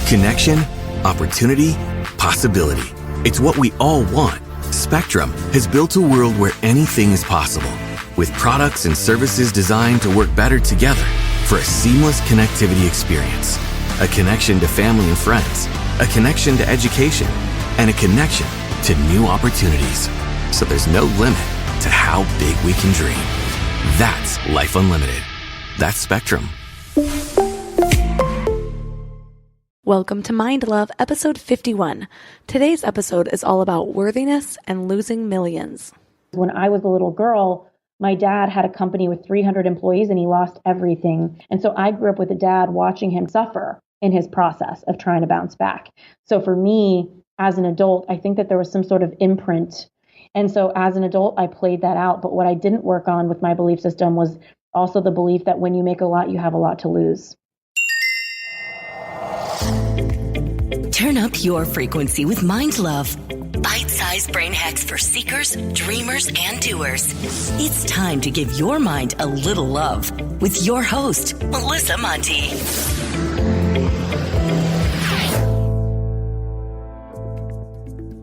Connection, opportunity, possibility. It's what we all want. Spectrum has built a world where anything is possible, with products and services designed to work better together for a seamless connectivity experience. A connection to family and friends, a connection to education, and a connection to new opportunities. So there's no limit to how big we can dream. That's Life Unlimited. That's Spectrum. Welcome to Mind Love, episode 51. Today's episode is all about worthiness and losing millions. When I was a little girl, my dad had a company with 300 employees and he lost everything. And so I grew up with a dad watching him suffer in his process of trying to bounce back. So for me, as an adult, I think that there was some sort of imprint. And so as an adult, I played that out. But what I didn't work on with my belief system was also the belief that when you make a lot, you have a lot to lose. Turn up your frequency with Mind Love. Bite-sized brain hacks for seekers, dreamers, and doers. It's time to give your mind a little love with your host, Melissa Monti.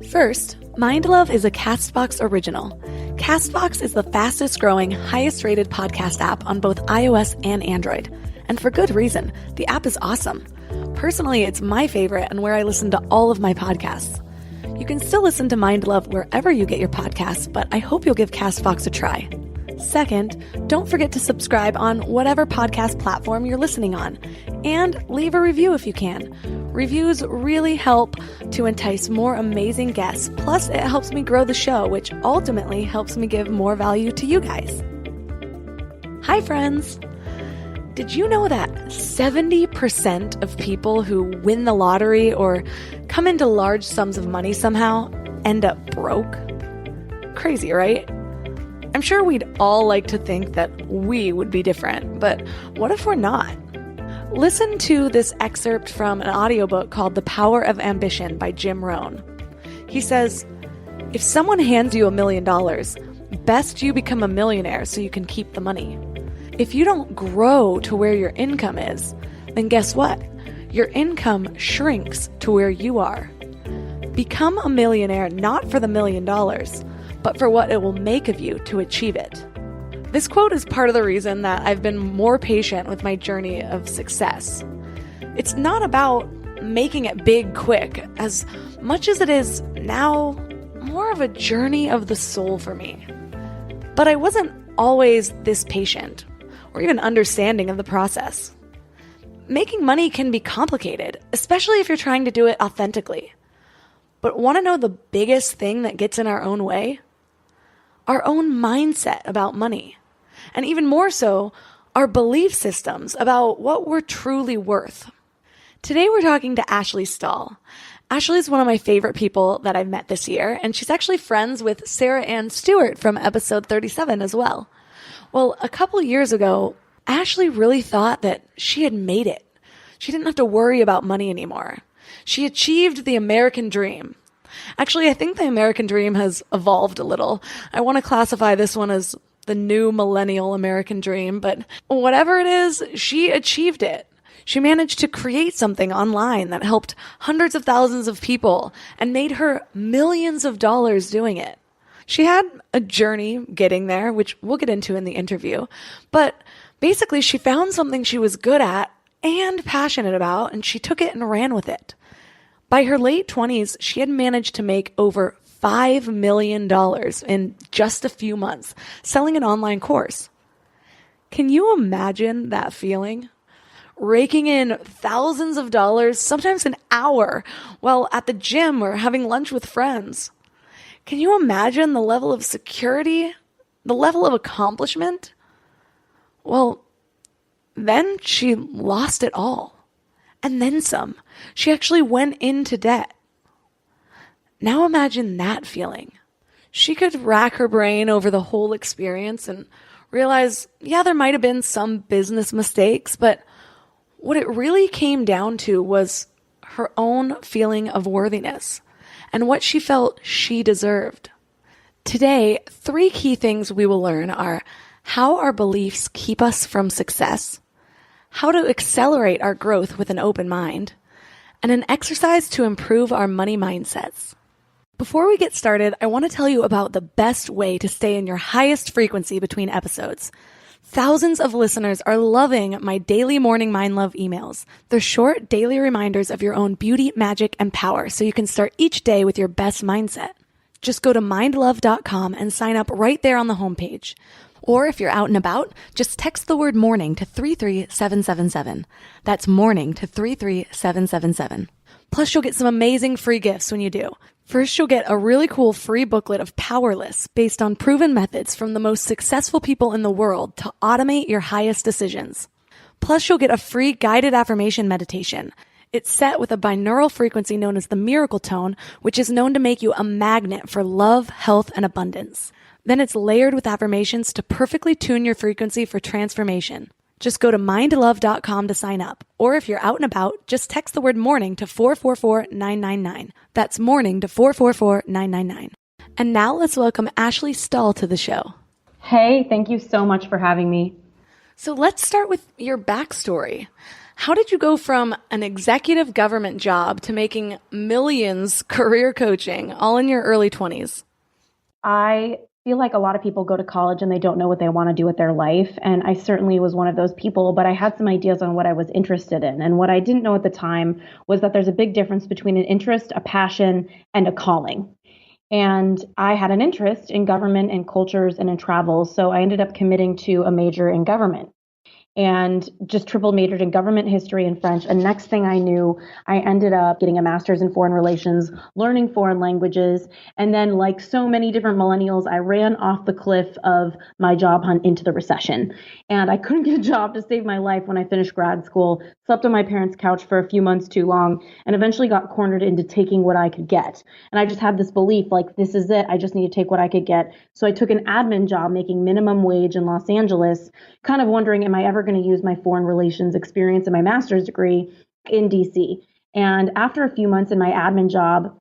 First, Mind Love is a CastBox original. CastBox is the fastest growing, highest rated podcast app on both iOS and Android. And for good reason. The app is awesome. Personally, it's my favorite and where I listen to all of my podcasts. You can still listen to Mind Love wherever you get your podcasts, but I hope you'll give CastBox a try. Second, don't forget to subscribe on whatever podcast platform you're listening on, and leave a review if you can. Reviews really help to entice more amazing guests, plus it helps me grow the show, which ultimately helps me give more value to you guys. Hi friends! Did you know that 70% of people who win the lottery or come into large sums of money somehow end up broke? Crazy, right? I'm sure we'd all like to think that we would be different, but what if we're not? Listen to this excerpt from an audiobook called The Power of Ambition by Jim Rohn. He says, if someone hands you $1 million, best you become a millionaire so you can keep the money. If you don't grow to where your income is, then guess what? Your income shrinks to where you are. Become a millionaire not for the $1 million, but for what it will make of you to achieve it. This quote is part of the reason that I've been more patient with my journey of success. It's not about making it big quick as much as it is now more of a journey of the soul for me. But I wasn't always this patient or even understanding of the process. Making money can be complicated, especially if you're trying to do it authentically. But want to know the biggest thing that gets in our own way? Our own mindset about money. And even more so, our belief systems about what we're truly worth. Today we're talking to Ashley Stahl. Ashley is one of my favorite people that I've met this year, and she's actually friends with Sarah Ann Stewart from episode 37 as well. Well, a couple years ago, Ashley really thought that she had made it. She didn't have to worry about money anymore. She achieved the American dream. Actually, I think the American dream has evolved a little. I want to classify this one as the new millennial American dream, but whatever it is, she achieved it. She managed to create something online that helped hundreds of thousands of people and made her millions of dollars doing it. She had a journey getting there, which we'll get into in the interview, but basically she found something she was good at and passionate about, and she took it and ran with it. By her late 20s, she had managed to make over $5 million in just a few months, selling an online course. Can you imagine that feeling? Raking in thousands of dollars, sometimes an hour, while at the gym or having lunch with friends. Can you imagine the level of security, the level of accomplishment? Well, then she lost it all. And then some. She actually went into debt. Now imagine that feeling. She could rack her brain over the whole experience and realize, yeah, there might have been some business mistakes, but what it really came down to was her own feeling of worthiness and what she felt she deserved. Today, 3 key things we will learn are how our beliefs keep us from success, how to accelerate our growth with an open mind, and an exercise to improve our money mindsets. Before we get started, I want to tell you about the best way to stay in your highest frequency between episodes. Thousands of listeners are loving my daily morning mind love emails. They're short daily reminders of your own beauty, magic, and power so you can start each day with your best mindset. Just go to mindlove.com and sign up right there on the homepage. Or if you're out and about, just text the word morning to 33777. That's morning to 33777. Plus, you'll get some amazing free gifts when you do. First, you'll get a really cool free booklet of power lists based on proven methods from the most successful people in the world to automate your highest decisions. Plus, you'll get a free guided affirmation meditation. It's set with a binaural frequency known as the miracle tone, which is known to make you a magnet for love, health, and abundance. Then it's layered with affirmations to perfectly tune your frequency for transformation. Just go to mindlove.com to sign up. Or if you're out and about, just text the word morning to 444999. That's morning to 444999. And now let's welcome Ashley Stahl to the show. Hey, thank you so much for having me. So let's start with your backstory. How did you go from an executive government job to making millions career coaching all in your early 20s? I feel like a lot of people go to college and they don't know what they want to do with their life. And I certainly was one of those people, but I had some ideas on what I was interested in. And what I didn't know at the time was that there's a big difference between an interest, a passion, and a calling. And I had an interest in government and cultures and in travel. So I ended up committing to a major in government and just triple majored in government history and French. And next thing I knew, I ended up getting a master's in foreign relations, learning foreign languages. And then, like so many different millennials, I ran off the cliff of my job hunt into the recession. And I couldn't get a job to save my life when I finished grad school, slept on my parents' couch for a few months too long, and eventually got cornered into taking what I could get. And I just had this belief, like, this is it. I just need to take what I could get. So I took an admin job making minimum wage in Los Angeles, kind of wondering, am I ever going to use my foreign relations experience and my master's degree in DC? And after a few months in my admin job,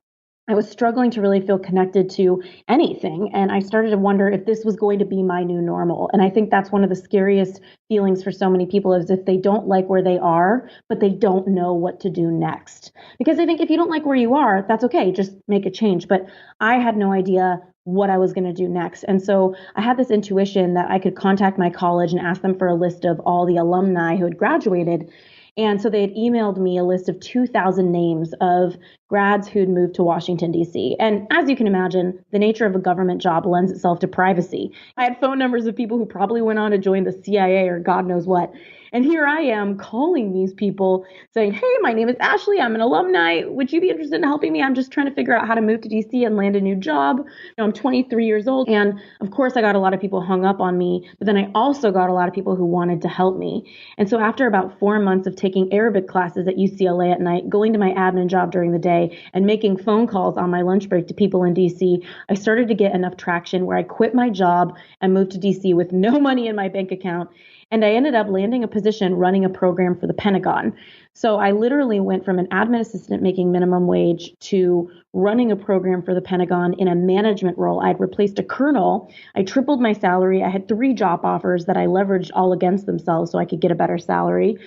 I was struggling to really feel connected to anything. And I started to wonder if this was going to be my new normal. And I think that's one of the scariest feelings for so many people, is if they don't like where they are, but they don't know what to do next. Because I think if you don't like where you are, that's okay. Just make a change. But I had no idea what I was going to do next. And so I had this intuition that I could contact my college and ask them for a list of all the alumni who had graduated. And so they had emailed me a list of 2,000 names of grads who'd moved to Washington, D.C. And as you can imagine, the nature of a government job lends itself to privacy. I had phone numbers of people who probably went on to join the CIA or God knows what. And here I am calling these people saying, hey, my name is Ashley. I'm an alumni. Would you be interested in helping me? I'm just trying to figure out how to move to DC and land a new job. I'm 23 years old. And of course, I got a lot of people hung up on me, but then I also got a lot of people who wanted to help me. And so after about 4 months of taking Arabic classes at UCLA at night, going to my admin job during the day, and making phone calls on my lunch break to people in DC, I started to get enough traction where I quit my job and moved to DC with no money in my bank account. And I ended up landing a position running a program for the Pentagon. So I literally went from an admin assistant making minimum wage to running a program for the Pentagon in a management role. I'd replaced a colonel. I tripled my salary. I had 3 job offers that I leveraged all against themselves so I could get a better salary.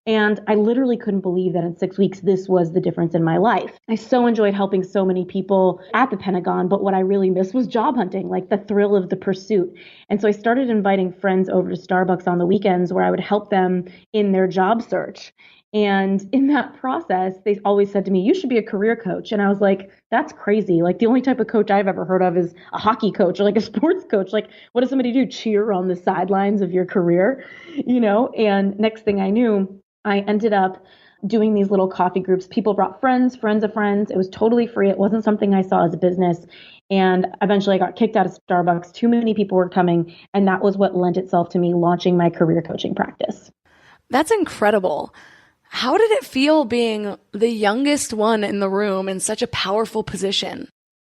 And I literally couldn't believe that in 6 weeks, this was the difference in my life. I so enjoyed helping so many people at the Pentagon, but what I really missed was job hunting, like the thrill of the pursuit. And so I started inviting friends over to Starbucks on the weekends where I would help them in their job search. And in that process, they always said to me, you should be a career coach. And I was like, that's crazy. Like, the only type of coach I've ever heard of is a hockey coach or like a sports coach. Like, what does somebody do? Cheer on the sidelines of your career, And next thing I knew, I ended up doing these little coffee groups. People brought friends of friends. It was totally free. It wasn't something I saw as a business. And eventually I got kicked out of Starbucks. Too many people were coming. And that was what lent itself to me launching my career coaching practice. That's incredible. How did it feel being the youngest one in the room in such a powerful position?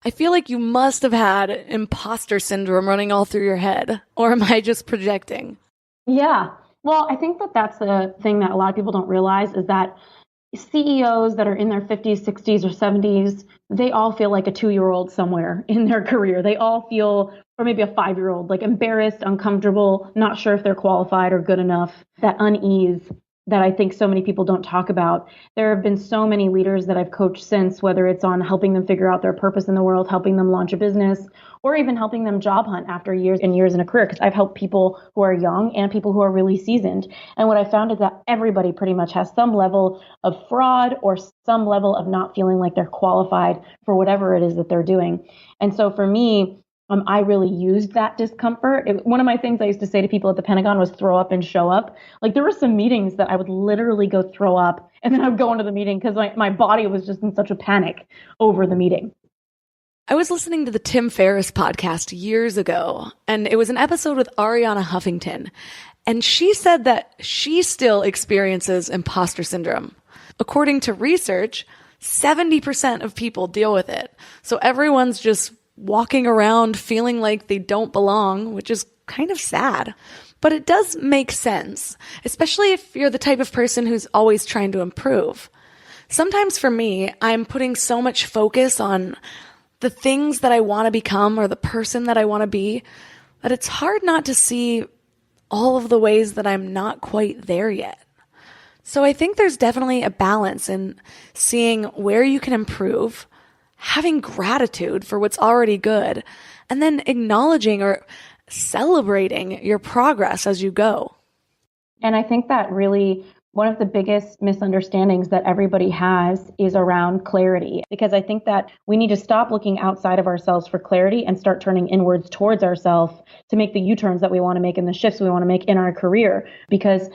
I feel like you must have had imposter syndrome running all through your head. Or am I just projecting? Yeah. Well, I think that's the thing that a lot of people don't realize is that CEOs that are in their 50s, 60s, or 70s, they all feel like a 2-year-old somewhere in their career. They all feel, or maybe a 5-year-old, like embarrassed, uncomfortable, not sure if they're qualified or good enough, that unease. that I think so many people don't talk about. There have been so many leaders that I've coached since, whether it's on helping them figure out their purpose in the world, helping them launch a business, or even helping them job hunt after years and years in a career. Because I've helped people who are young and people who are really seasoned. And what I found is that everybody pretty much has some level of fraud or some level of not feeling like they're qualified for whatever it is that they're doing. And so for me, I really used that discomfort. One of my things I used to say to people at the Pentagon was throw up and show up. Like there were some meetings that I would literally go throw up and then I would go into the meeting because my body was just in such a panic over the meeting. I was listening to the Tim Ferriss podcast years ago, and it was an episode with Ariana Huffington. And she said that she still experiences imposter syndrome. According to research, 70% of people deal with it. So everyone's just walking around feeling like they don't belong, which is kind of sad. But it does make sense, especially if you're the type of person who's always trying to improve. Sometimes for me, I'm putting so much focus on the things that I want to become or the person that I want to be that it's hard not to see all of the ways that I'm not quite there yet. So I think there's definitely a balance in seeing where you can improve, having gratitude for what's already good, and then acknowledging or celebrating your progress as you go. And I think that really one of the biggest misunderstandings that everybody has is around clarity, because I think that we need to stop looking outside of ourselves for clarity and start turning inwards towards ourselves to make the U-turns that we want to make and the shifts we want to make in our career. Because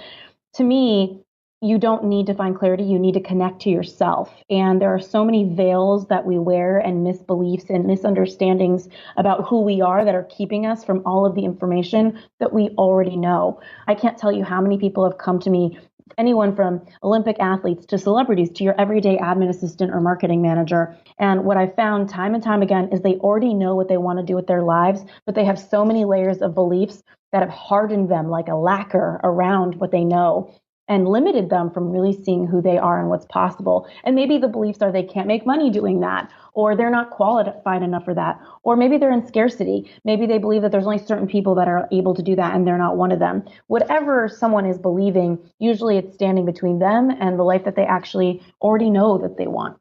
to me, you don't need to find clarity. You need to connect to yourself. And there are so many veils that we wear and misbeliefs and misunderstandings about who we are that are keeping us from all of the information that we already know. I can't tell you how many people have come to me, anyone from Olympic athletes to celebrities to your everyday admin assistant or marketing manager. And what I found time and time again is they already know what they want to do with their lives, but they have so many layers of beliefs that have hardened them like a lacquer around what they know, and limited them from really seeing who they are and what's possible. And maybe the beliefs are they can't make money doing that, or they're not qualified enough for that, or maybe they're in scarcity. Maybe they believe that there's only certain people that are able to do that and they're not one of them. Whatever someone is believing, usually it's standing between them and the life that they actually already know that they want.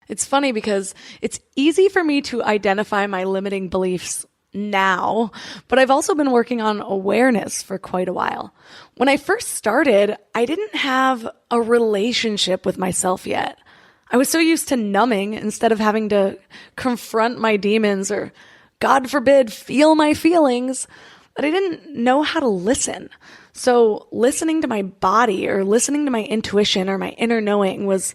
It's funny because it's easy for me to identify my limiting beliefs now, but I've also been working on awareness for quite a while. When I first started, I didn't have a relationship with myself yet. I was so used to numbing instead of having to confront my demons or, God forbid, feel my feelings, that I didn't know how to listen. So listening to my body or listening to my intuition or my inner knowing was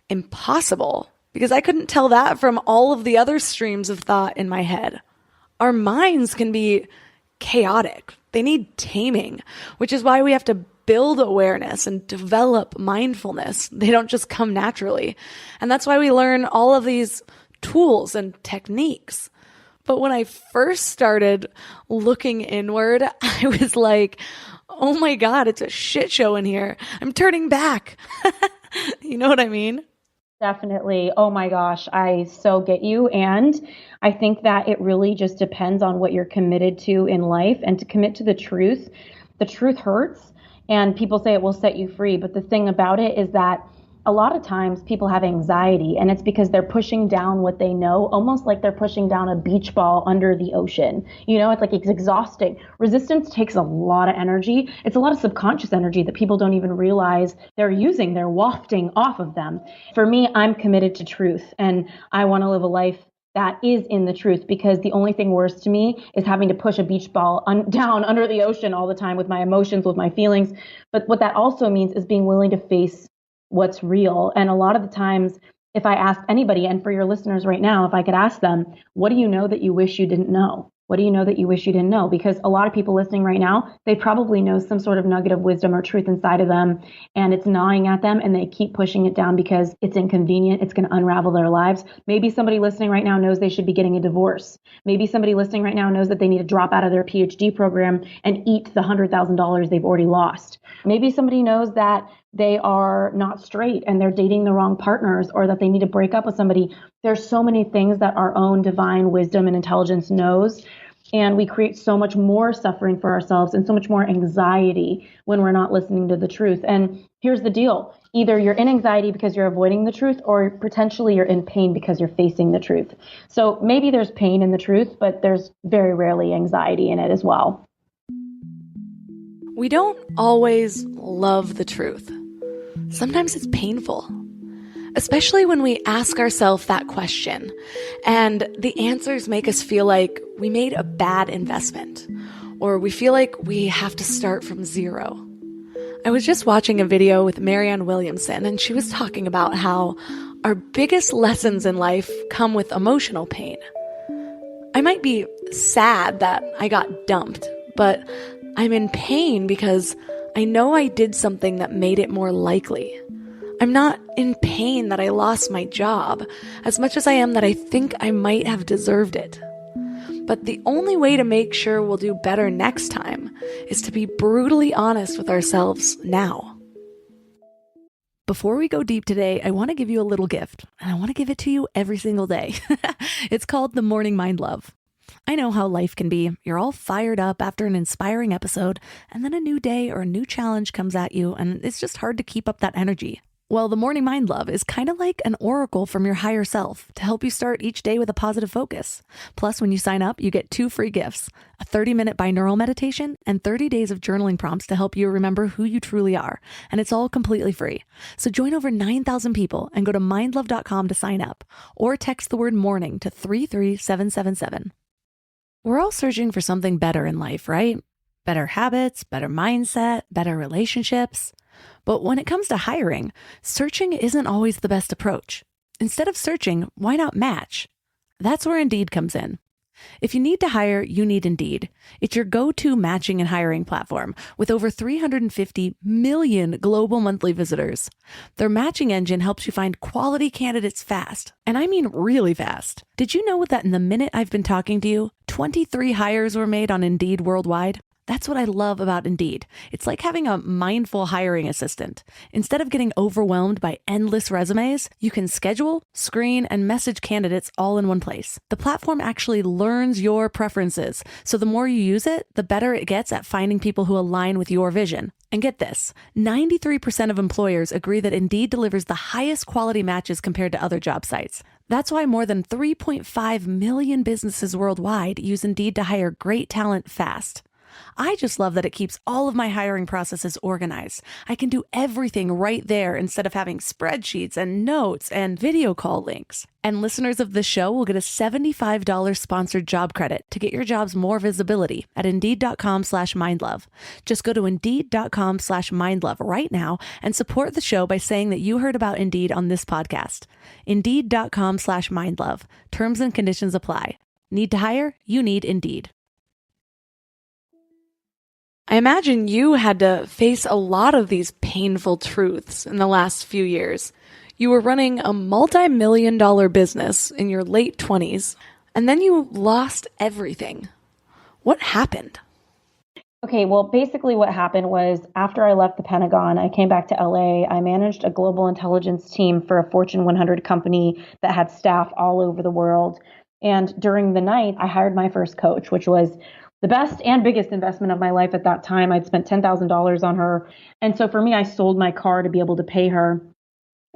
impossible because I couldn't tell that from all of the other streams of thought in my head. Our minds can be chaotic. They need taming, which is why we have to build awareness and develop mindfulness. They don't just come naturally. And that's why we learn all of these tools and techniques. But when I first started looking inward, I was like, oh my God, it's a shit show in here. I'm turning back. You know what I mean? Definitely. Oh my gosh, I so get you. And I think that it really just depends on what you're committed to in life, and to commit to the truth. The truth hurts, and people say it will set you free. But the thing about it is that a lot of times people have anxiety, and it's because they're pushing down what they know, almost like they're pushing down a beach ball under the ocean. You know, it's exhausting. Resistance takes a lot of energy. It's a lot of subconscious energy that people don't even realize they're using. They're wafting off of them. For me, I'm committed to truth, and I want to live a life that is in the truth, because the only thing worse to me is having to push a beach ball down under the ocean all the time with my emotions, with my feelings. But what that also means is being willing to face what's real. And a lot of the times, if I ask anybody, and for your listeners right now, if I could ask them, what do you know that you wish you didn't know? What do you know that you wish you didn't know? Because a lot of people listening right now, they probably know some sort of nugget of wisdom or truth inside of them, and it's gnawing at them, and they keep pushing it down because it's inconvenient. It's going to unravel their lives. Maybe somebody listening right now knows they should be getting a divorce. Maybe somebody listening right now knows that they need to drop out of their PhD program and eat the $100,000 they've already lost. Maybe somebody knows that they are not straight and they're dating the wrong partners, or that they need to break up with somebody. There's so many things that our own divine wisdom and intelligence knows. And we create so much more suffering for ourselves and so much more anxiety when we're not listening to the truth. And here's the deal. Either you're in anxiety because you're avoiding the truth, or potentially you're in pain because you're facing the truth. So maybe there's pain in the truth, but there's very rarely anxiety in it as well. We don't always love the truth. Sometimes it's painful, especially when we ask ourselves that question and the answers make us feel like we made a bad investment, or we feel like we have to start from zero. I was just watching a video with Marianne Williamson, and she was talking about how our biggest lessons in life come with emotional pain. I might be sad that I got dumped, but I'm in pain because I know I did something that made it more likely. I'm not in pain that I lost my job as much as I am that I think I might have deserved it. But the only way to make sure we'll do better next time is to be brutally honest with ourselves now. Before we go deep today, I want to give you a little gift, and I want to give it to you every single day. It's called the Morning Mind Love. I know how life can be. You're all fired up after an inspiring episode, and then a new day or a new challenge comes at you, and it's just hard to keep up that energy. Well, the Morning Mind Love is kind of like an oracle from your higher self to help you start each day with a positive focus. Plus, when you sign up, you get 2 free gifts, a 30-minute binaural meditation and 30 days of journaling prompts to help you remember who you truly are. And it's all completely free. So join over 9,000 people and go to mindlove.com to sign up, or text the word morning to 33777. We're all searching for something better in life, right? Better habits, better mindset, better relationships. But when it comes to hiring, searching isn't always the best approach. Instead of searching, why not match? That's where Indeed comes in. If you need to hire, you need Indeed. It's your go-to matching and hiring platform with over 350 million global monthly visitors. Their matching engine helps you find quality candidates fast. And I mean really fast. Did you know that in the minute I've been talking to you, 23 hires were made on Indeed worldwide? That's what I love about Indeed. It's like having a mindful hiring assistant. Instead of getting overwhelmed by endless resumes, you can schedule, screen, and message candidates all in one place. The platform actually learns your preferences, so the more you use it, the better it gets at finding people who align with your vision. And get this, 93% of employers agree that Indeed delivers the highest quality matches compared to other job sites. That's why more than 3.5 million businesses worldwide use Indeed to hire great talent fast. I just love that it keeps all of my hiring processes organized. I can do everything right there instead of having spreadsheets and notes and video call links. And listeners of this show will get a $75 sponsored job credit to get your jobs more visibility at Indeed.com/mindlove. Just go to Indeed.com/mindlove right now and support the show by saying that you heard about Indeed on this podcast. Indeed.com/mindlove. Terms and conditions apply. Need to hire? You need Indeed. I imagine you had to face a lot of these painful truths in the last few years. You were running a multi-million-dollar business in your late 20s, and then you lost everything. What happened? Okay, well, basically what happened was after I left the Pentagon, I came back to LA. I managed a global intelligence team for a Fortune 100 company that had staff all over the world. And during the night, I hired my first coach, which was the best and biggest investment of my life at that time. I'd spent $10,000 on her. And so for me, I sold my car to be able to pay her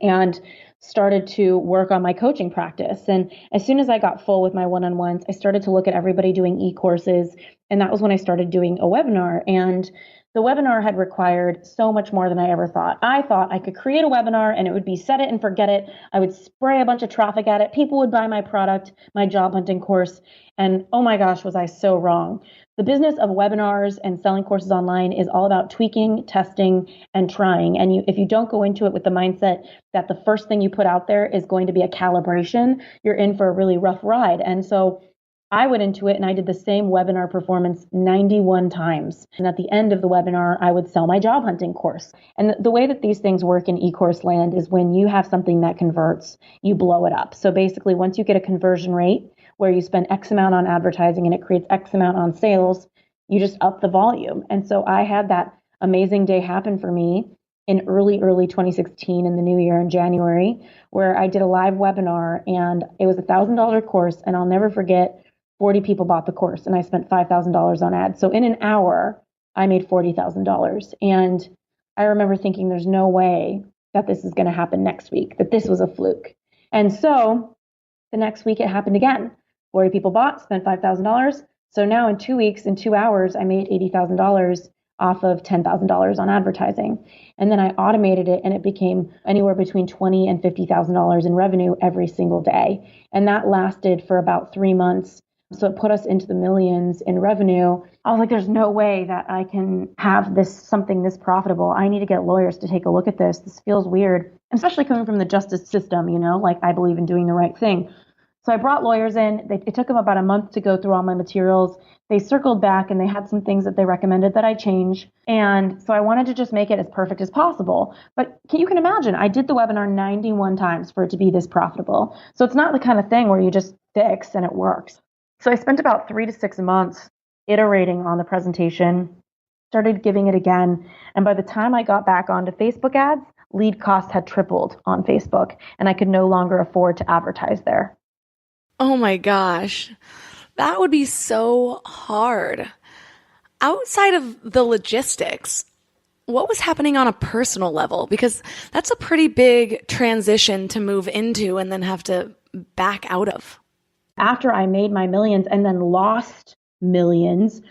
and started to work on my coaching practice. And as soon as I got full with my one-on-ones, I started to look at everybody doing e-courses. And that was when I started doing a webinar. And the webinar had required so much more than I ever thought. I thought I could create a webinar and it would be set it and forget it. I would spray a bunch of traffic at it. People would buy my product, my job hunting course. And oh my gosh, was I so wrong. The business of webinars and selling courses online is all about tweaking, testing, and trying. And if you don't go into it with the mindset that the first thing you put out there is going to be a calibration, you're in for a really rough ride. And so I went into it and I did the same webinar performance 91 times. And at the end of the webinar, I would sell my job hunting course. And the way that these things work in e-course land is when you have something that converts, you blow it up. So basically, once you get a conversion rate where you spend X amount on advertising and it creates X amount on sales, you just up the volume. And so I had that amazing day happen for me in early 2016 in the new year in January, where I did a live webinar and it was $1,000 course. And I'll never forget 40 people bought the course and I spent $5,000 on ads. So in an hour, I made $40,000. And I remember thinking there's no way that this is going to happen next week, that this was a fluke. And so the next week it happened again. 40 people bought, spent $5,000. So now in 2 weeks, in 2 hours, I made $80,000 off of $10,000 on advertising. And then I automated it and it became anywhere between $20,000 and $50,000 in revenue every single day. And that lasted for about 3 months. So it put us into the millions in revenue. I was like, there's no way that I can have something this profitable. I need to get lawyers to take a look at this. This feels weird, especially coming from the justice system, like I believe in doing the right thing. So I brought lawyers in. It took them about a month to go through all my materials. They circled back and they had some things that they recommended that I change. And so I wanted to just make it as perfect as possible. But you can imagine, I did the webinar 91 times for it to be this profitable. So it's not the kind of thing where you just fix and it works. So I spent about 3 to 6 months iterating on the presentation, started giving it again. And by the time I got back onto Facebook ads, lead costs had tripled on Facebook and I could no longer afford to advertise there. Oh my gosh, that would be so hard. Outside of the logistics, what was happening on a personal level? Because that's a pretty big transition to move into and then have to back out of. After I made my millions and then lost millions,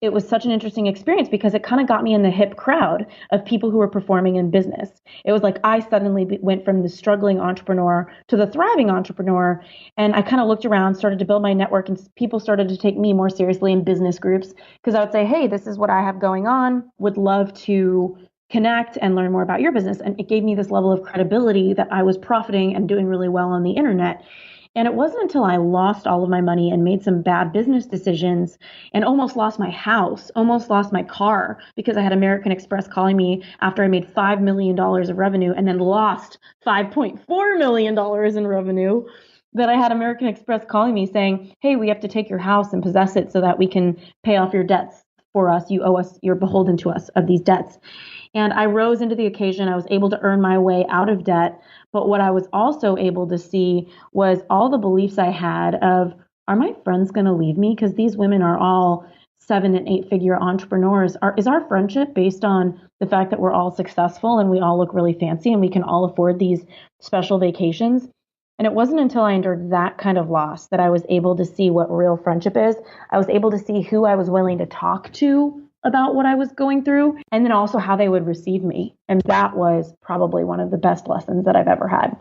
it was such an interesting experience because it kind of got me in the hip crowd of people who were performing in business. It was like I suddenly went from the struggling entrepreneur to the thriving entrepreneur. And I kind of looked around, started to build my network, and people started to take me more seriously in business groups because I would say, hey, this is what I have going on. Would love to connect and learn more about your business. And it gave me this level of credibility that I was profiting and doing really well on the internet. And it wasn't until I lost all of my money and made some bad business decisions and almost lost my house, almost lost my car because I had American Express calling me after I made $5 million of revenue and then lost $5.4 million in revenue, that I had American Express calling me saying, hey, we have to take your house and possess it so that we can pay off your debts for us. You owe us, you're beholden to us of these debts. And I rose into the occasion. I was able to earn my way out of debt. But what I was also able to see was all the beliefs I had of, are my friends going to leave me? Because these women are all 7- and 8-figure entrepreneurs. Is our friendship based on the fact that we're all successful and we all look really fancy and we can all afford these special vacations? And it wasn't until I endured that kind of loss that I was able to see what real friendship is. I was able to see who I was willing to talk to about what I was going through, and then also how they would receive me. And that was probably one of the best lessons that I've ever had.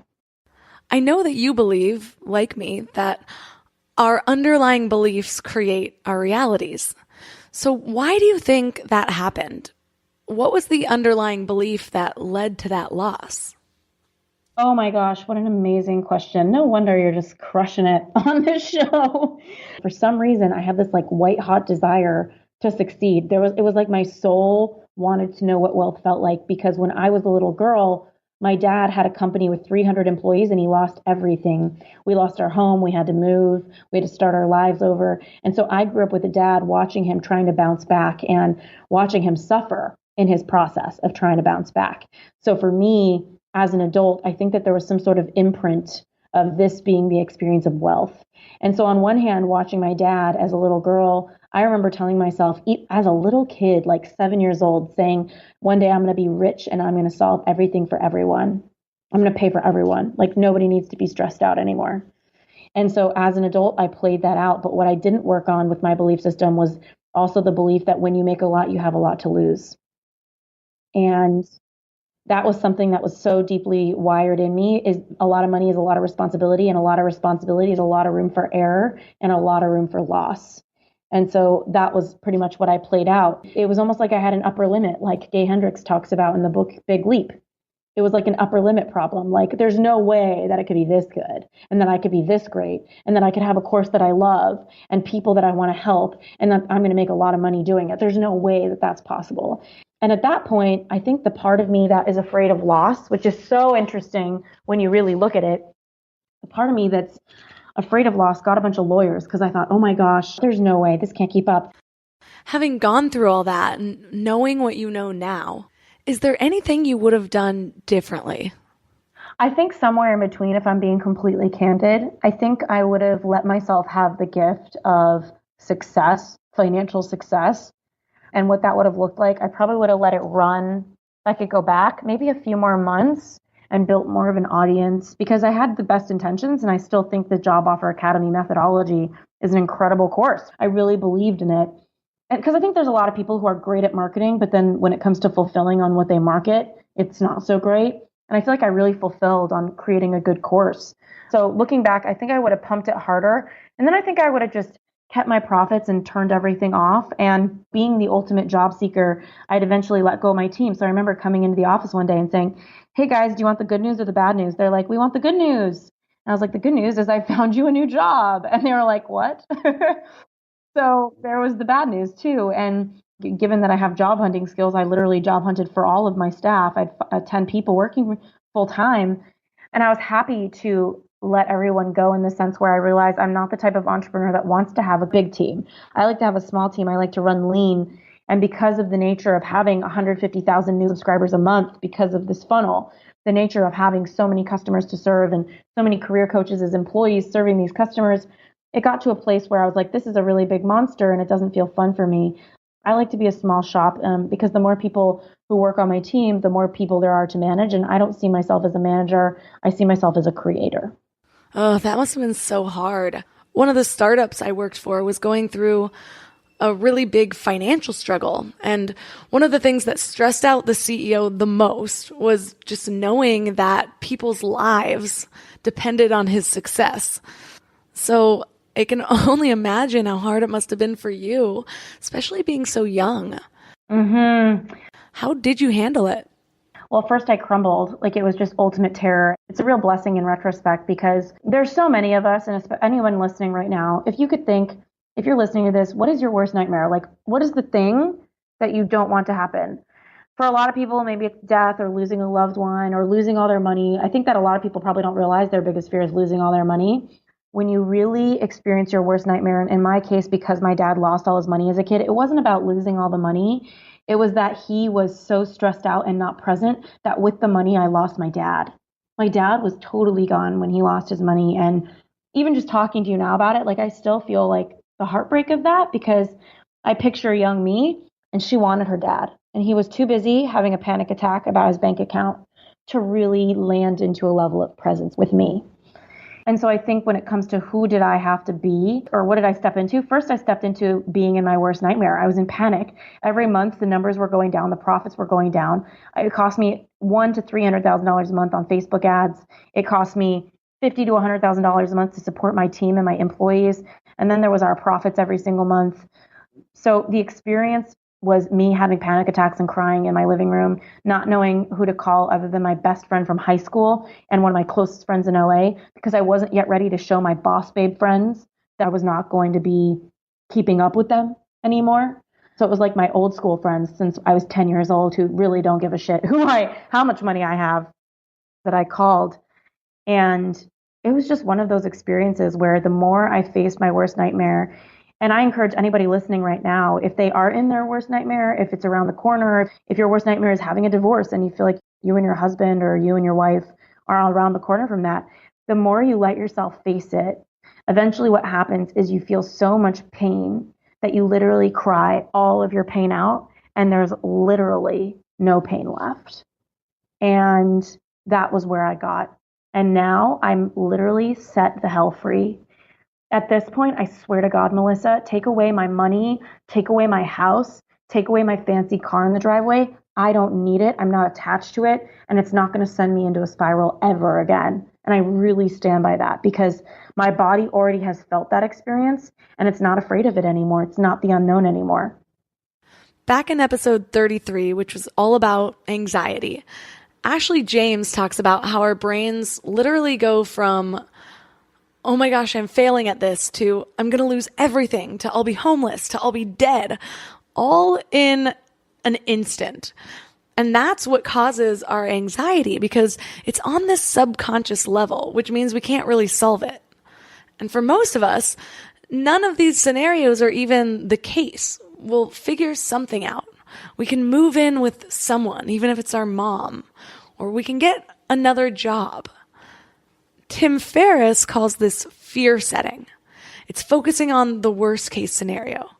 I know that you believe, like me, that our underlying beliefs create our realities. So why do you think that happened? What was the underlying belief that led to that loss? Oh my gosh, what an amazing question. No wonder you're just crushing it on this show. For some reason, I have this like white hot desire to succeed. It was like my soul wanted to know what wealth felt like, because when I was a little girl, my dad had a company with 300 employees and he lost everything. We lost our home. We had to move. We had to start our lives over. And so I grew up with a dad watching him trying to bounce back and watching him suffer in his process of trying to bounce back. So for me, as an adult, I think that there was some sort of imprint of this being the experience of wealth. And so on one hand, watching my dad as a little girl, I remember telling myself as a little kid, like 7 years old, saying, one day I'm going to be rich and I'm going to solve everything for everyone. I'm going to pay for everyone. Like nobody needs to be stressed out anymore. And so as an adult, I played that out. But what I didn't work on with my belief system was also the belief that when you make a lot, you have a lot to lose. And that was something that was so deeply wired in me. Is a lot of money is a lot of responsibility, and a lot of responsibility is a lot of room for error and a lot of room for loss. And so that was pretty much what I played out. It was almost like I had an upper limit, like Gay Hendricks talks about in the book Big Leap. It was like an upper limit problem. Like there's no way that it could be this good and that I could be this great and that I could have a course that I love and people that I want to help and that I'm going to make a lot of money doing it. There's no way that that's possible. And at that point, I think the part of me that is afraid of loss, which is so interesting when you really look at it, the part of me that's afraid of loss got a bunch of lawyers because I thought, oh my gosh, there's no way, this can't keep up. Having gone through all that and knowing what you know now, is there anything you would have done differently? I think somewhere in between, if I'm being completely candid, I think I would have let myself have the gift of success, financial success, and what that would have looked like. I probably would have let it run. I could go back maybe a few more months and built more of an audience because I had the best intentions. And I still think the Job Offer Academy methodology is an incredible course. I really believed in it. And because I think there's a lot of people who are great at marketing, but then when it comes to fulfilling on what they market, it's not so great. And I feel like I really fulfilled on creating a good course. So looking back, I think I would have pumped it harder. And then I think I would have just kept my profits and turned everything off. And being the ultimate job seeker, I'd eventually let go of my team. So I remember coming into the office one day and saying, "Hey guys, do you want the good news or the bad news?" They're like, "We want the good news." And I was like, "The good news is I found you a new job." And they were like, "What?" So there was the bad news too. And given that I have job hunting skills, I literally job hunted for all of my staff. I had 10 people working full time. And I was happy to let everyone go in the sense where I realized I'm not the type of entrepreneur that wants to have a big team. I like to have a small team. I like to run lean. And because of the nature of having 150,000 new subscribers a month, because of this funnel, the nature of having so many customers to serve and so many career coaches as employees serving these customers, it got to a place where I was like, this is a really big monster and it doesn't feel fun for me. I like to be a small shop because the more people who work on my team, the more people there are to manage. And I don't see myself as a manager. I see myself as a creator. Oh, that must have been so hard. One of the startups I worked for was going through a really big financial struggle. And one of the things that stressed out the CEO the most was just knowing that people's lives depended on his success. So I can only imagine how hard it must have been for you, especially being so young. Mm-hmm. How did you handle it? Well, first I crumbled. Like it was just ultimate terror. It's a real blessing in retrospect because there's so many of us, and anyone listening right now, if you could think, if you're listening to this, what is your worst nightmare? Like, what is the thing that you don't want to happen? For a lot of people, maybe it's death or losing a loved one or losing all their money. I think that a lot of people probably don't realize their biggest fear is losing all their money. When you really experience your worst nightmare, and in my case, because my dad lost all his money as a kid, it wasn't about losing all the money. It was that he was so stressed out and not present that with the money, I lost my dad. My dad was totally gone when he lost his money. And even just talking to you now about it, like I still feel like the heartbreak of that because I picture young me and she wanted her dad. And he was too busy having a panic attack about his bank account to really land into a level of presence with me. And so I think when it comes to who did I have to be or what did I step into? First, I stepped into being in my worst nightmare. I was in panic. Every month, the numbers were going down. The profits were going down. It cost me $100,000 to $300,000 a month on Facebook ads. It cost me $50,000 to $100,000 a month to support my team and my employees. And then there was our profits every single month. So the experience was me having panic attacks and crying in my living room, not knowing who to call other than my best friend from high school and one of my closest friends in LA, because I wasn't yet ready to show my boss babe friends that I was not going to be keeping up with them anymore. So it was like my old school friends since I was 10 years old who really don't give a shit how much money I have that I called. And it was just one of those experiences where the more I faced my worst nightmare. And I encourage anybody listening right now, if they are in their worst nightmare, if it's around the corner, if your worst nightmare is having a divorce and you feel like you and your husband or you and your wife are around the corner from that, the more you let yourself face it, eventually what happens is you feel so much pain that you literally cry all of your pain out and there's literally no pain left. And that was where I got. And now I'm literally set the hell free. At this point, I swear to God, Melissa, take away my money, take away my house, take away my fancy car in the driveway. I don't need it. I'm not attached to it. And it's not going to send me into a spiral ever again. And I really stand by that because my body already has felt that experience and it's not afraid of it anymore. It's not the unknown anymore. Back in episode 33, which was all about anxiety, Ashley James talks about how our brains literally go from, oh my gosh, I'm failing at this, to I'm going to lose everything, to I'll be homeless, to I'll be dead, all in an instant. And that's what causes our anxiety because it's on this subconscious level, which means we can't really solve it. And for most of us, none of these scenarios are even the case. We'll figure something out. We can move in with someone, even if it's our mom, or we can get another job. Tim Ferriss calls this fear setting. It's focusing on the worst case scenario.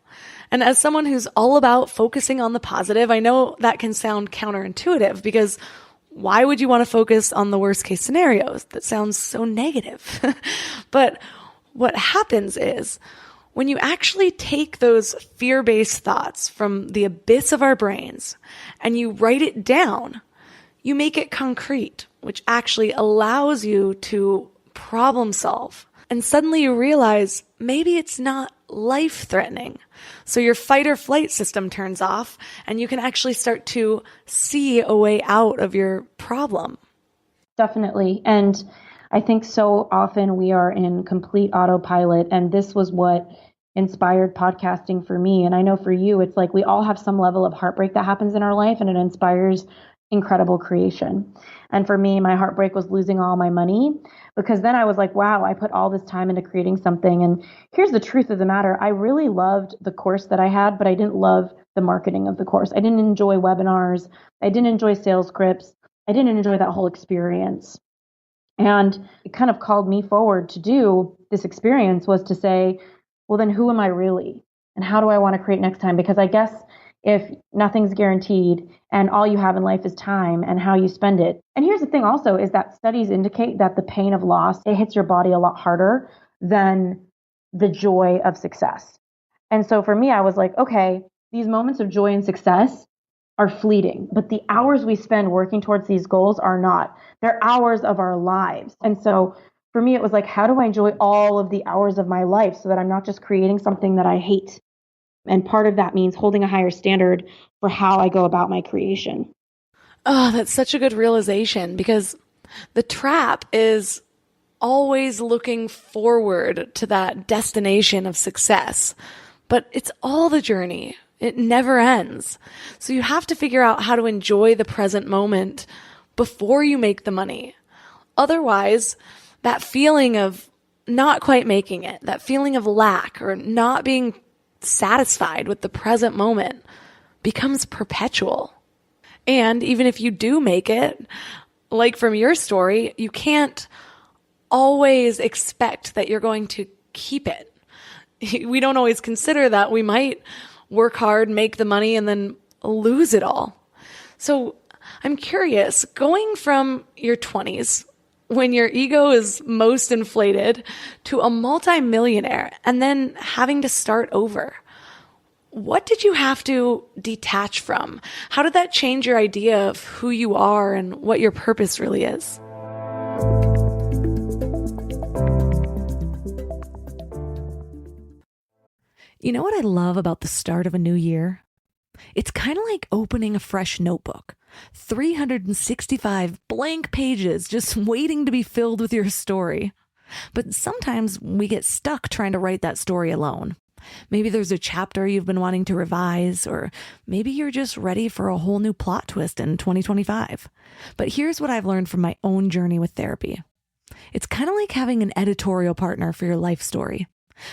And as someone who's all about focusing on the positive, I know that can sound counterintuitive because why would you want to focus on the worst case scenarios? That sounds so negative. But what happens is when you actually take those fear-based thoughts from the abyss of our brains and you write it down, you make it concrete, which actually allows you to problem solve. And suddenly you realize maybe it's not life-threatening. So your fight or flight system turns off and you can actually start to see a way out of your problem. Definitely. And I think so often we are in complete autopilot, and this was what inspired podcasting for me. And I know for you, it's like we all have some level of heartbreak that happens in our life, and it inspires incredible creation. And for me, my heartbreak was losing all my money, because then I was like, wow, I put all this time into creating something. And here's the truth of the matter. I really loved the course that I had, but I didn't love the marketing of the course. I didn't enjoy webinars. I didn't enjoy sales scripts. I didn't enjoy that whole experience. And it kind of called me forward to do this experience, was to say, well, then who am I really? And how do I want to create next time? Because I guess if nothing's guaranteed and all you have in life is time and how you spend it. And here's the thing also is that studies indicate that the pain of loss, it hits your body a lot harder than the joy of success. And so for me, I was like, okay, these moments of joy and success are fleeting, but the hours we spend working towards these goals are not. They're hours of our lives. And so for me, it was like, how do I enjoy all of the hours of my life so that I'm not just creating something that I hate? And part of that means holding a higher standard for how I go about my creation. Oh, that's such a good realization, because the trap is always looking forward to that destination of success, but it's all the journey. It never ends. So you have to figure out how to enjoy the present moment before you make the money. Otherwise, that feeling of not quite making it, that feeling of lack or not being satisfied with the present moment becomes perpetual. And even if you do make it, like from your story, you can't always expect that you're going to keep it. We don't always consider that we might work hard, make the money, and then lose it all. So I'm curious, going from your 20s, when your ego is most inflated, to a multimillionaire, and then having to start over, what did you have to detach from? How did that change your idea of who you are and what your purpose really is? You know what I love about the start of a new year? It's kind of like opening a fresh notebook. 365 blank pages just waiting to be filled with your story. But sometimes we get stuck trying to write that story alone. Maybe there's a chapter you've been wanting to revise, or maybe you're just ready for a whole new plot twist in 2025. But here's what I've learned from my own journey with therapy. It's kind of like having an editorial partner for your life story.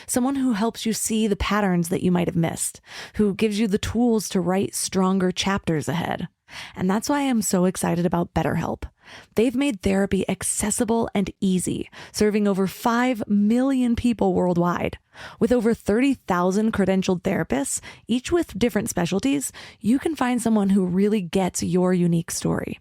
Someone who helps you see the patterns that you might have missed, who gives you the tools to write stronger chapters ahead. And that's why I'm so excited about BetterHelp. They've made therapy accessible and easy, serving over 5 million people worldwide. With over 30,000 credentialed therapists, each with different specialties, you can find someone who really gets your unique story.